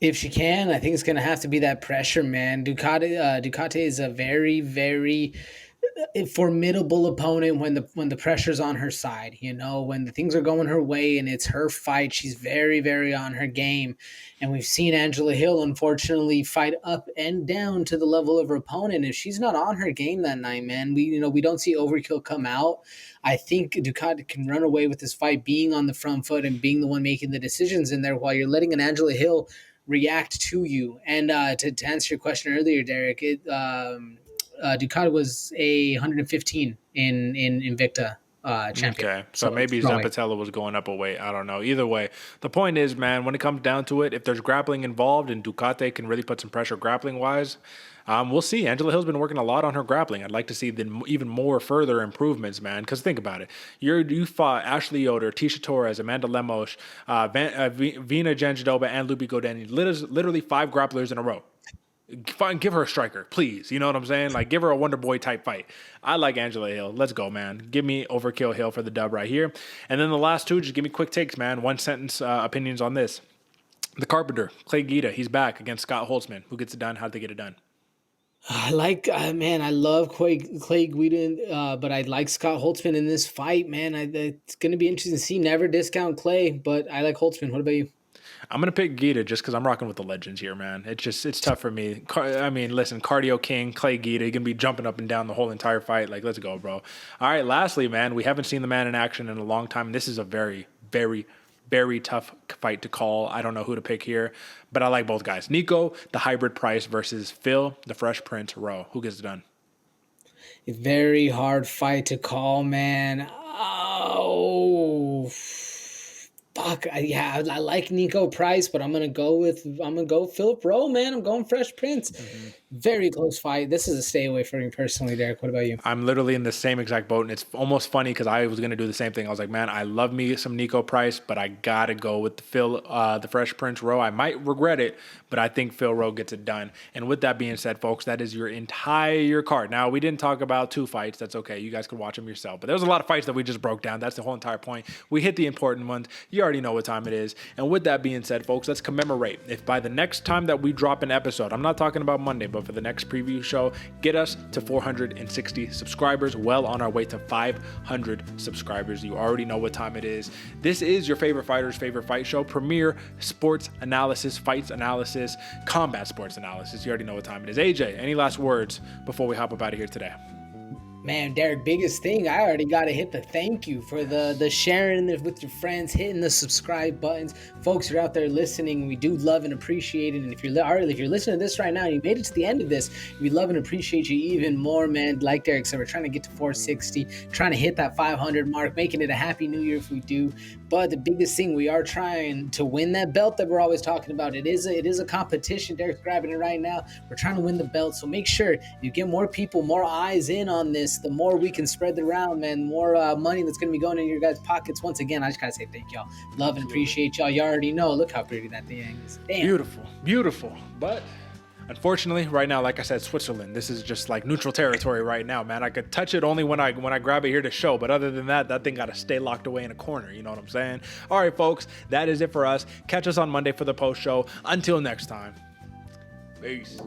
If she can, I think it's going to have to be that pressure, man. Ducote is a very, very formidable opponent when the pressure's on her side. When the things are going her way and it's her fight, she's very, very on her game. And we've seen Angela Hill, unfortunately, fight up and down to the level of her opponent. If she's not on her game that night, man, we don't see Overkill come out. I think Ducote can run away with this fight being on the front foot and being the one making the decisions in there while you're letting an Angela Hill react to you. And to answer your question earlier, Derick, Ducote was a 115 in Invicta. champion. Okay, so maybe Zampatello was going up a weight. I don't know. Either way, the point is, man, when it comes down to it, if there's grappling involved and Ducati can really put some pressure grappling-wise, we'll see. Angela Hill's been working a lot on her grappling. I'd like to see even more further improvements, man, because think about it. You fought Ashley Yoder, Tisha Torres, Amanda Lemos, Vina Janjadova, and Luby Godeni. Literally 5 grapplers in a row. Give her a striker, please. You know what I'm saying? Like, give her a Wonderboy type fight. I like Angela Hill. Let's go, man. Give me Overkill Hill for the dub right here. And then the last two, just give me quick takes, man. 1 sentence opinions on this. The Carpenter, Clay Guida, he's back against Scott Holtzman. Who gets it done? How'd they get it done? I like, man, I love Clay Guida, but I like Scott Holtzman in this fight, man. It's going to be interesting to see. Never discount Clay, but I like Holtzman. What about you? I'm going to pick Guida just because I'm rocking with the legends here, man. It's tough for me. I mean, listen, Cardio King, Clay Guida, you're going to be jumping up and down the whole entire fight. Like, let's go, bro. All right, lastly, man, we haven't seen the man in action in a long time. This is a very, very, very tough fight to call. I don't know who to pick here, but I like both guys. Nico, the hybrid Price versus Phil, the Fresh Prince Rowe. Who gets it done? A very hard fight to call, man. Oh, fuck. I like Nico Price, but I'm gonna go Philip Rowe, man. I'm going Fresh Prince. Mm-hmm. Very close fight. This is a stay away for me personally, Derek. What about you? I'm literally in the same exact boat, and it's almost funny because I was gonna do the same thing. I was like, man, I love me some Nico Price, but I gotta go with the Fresh Prince Rowe. I might regret it, but I think Phil Rowe gets it done. And with that being said, folks, that is your entire card. Now, we didn't talk about 2 fights. That's okay. You guys could watch them yourself. But there was a lot of fights that we just broke down. That's the whole entire point. We hit the important ones. You already know what time it is. And with that being said, folks, let's commemorate. If by the next time that we drop an episode, I'm not talking about Monday, but for the next preview show, get us to 460 subscribers, well on our way to 500 subscribers. You already know what time it is. This is your favorite fighter's favorite fight show, premier sports analysis, fights analysis, combat sports analysis. You already know what time it is. AJ, any last words before we hop up out of here today? Man, Derek, biggest thing, I already got to hit the thank you for the sharing with your friends, hitting the subscribe buttons. Folks, you're out there listening. We do love and appreciate it. And if you're listening to this right now and you made it to the end of this, we love and appreciate you even more, man. Like Derek said, we're trying to get to 460, trying to hit that 500 mark, making it a happy new year if we do. But the biggest thing, we are trying to win that belt that we're always talking about. It is a competition. Derek's grabbing it right now. We're trying to win the belt. So make sure you get more people, more eyes in on this. The more we can spread it around, man, more money that's going to be going in your guys' pockets. Once again, I just got to say thank y'all. Love and appreciate y'all. You already know. Look how pretty that thing is. Damn. Beautiful. Beautiful. But unfortunately, right now, like I said, Switzerland, this is just like neutral territory right now, man. I could touch it only when I grab it here to show. But other than that thing got to stay locked away in a corner. You know what I'm saying? All right, folks, that is it for us. Catch us on Monday for the post show. Until next time. Peace.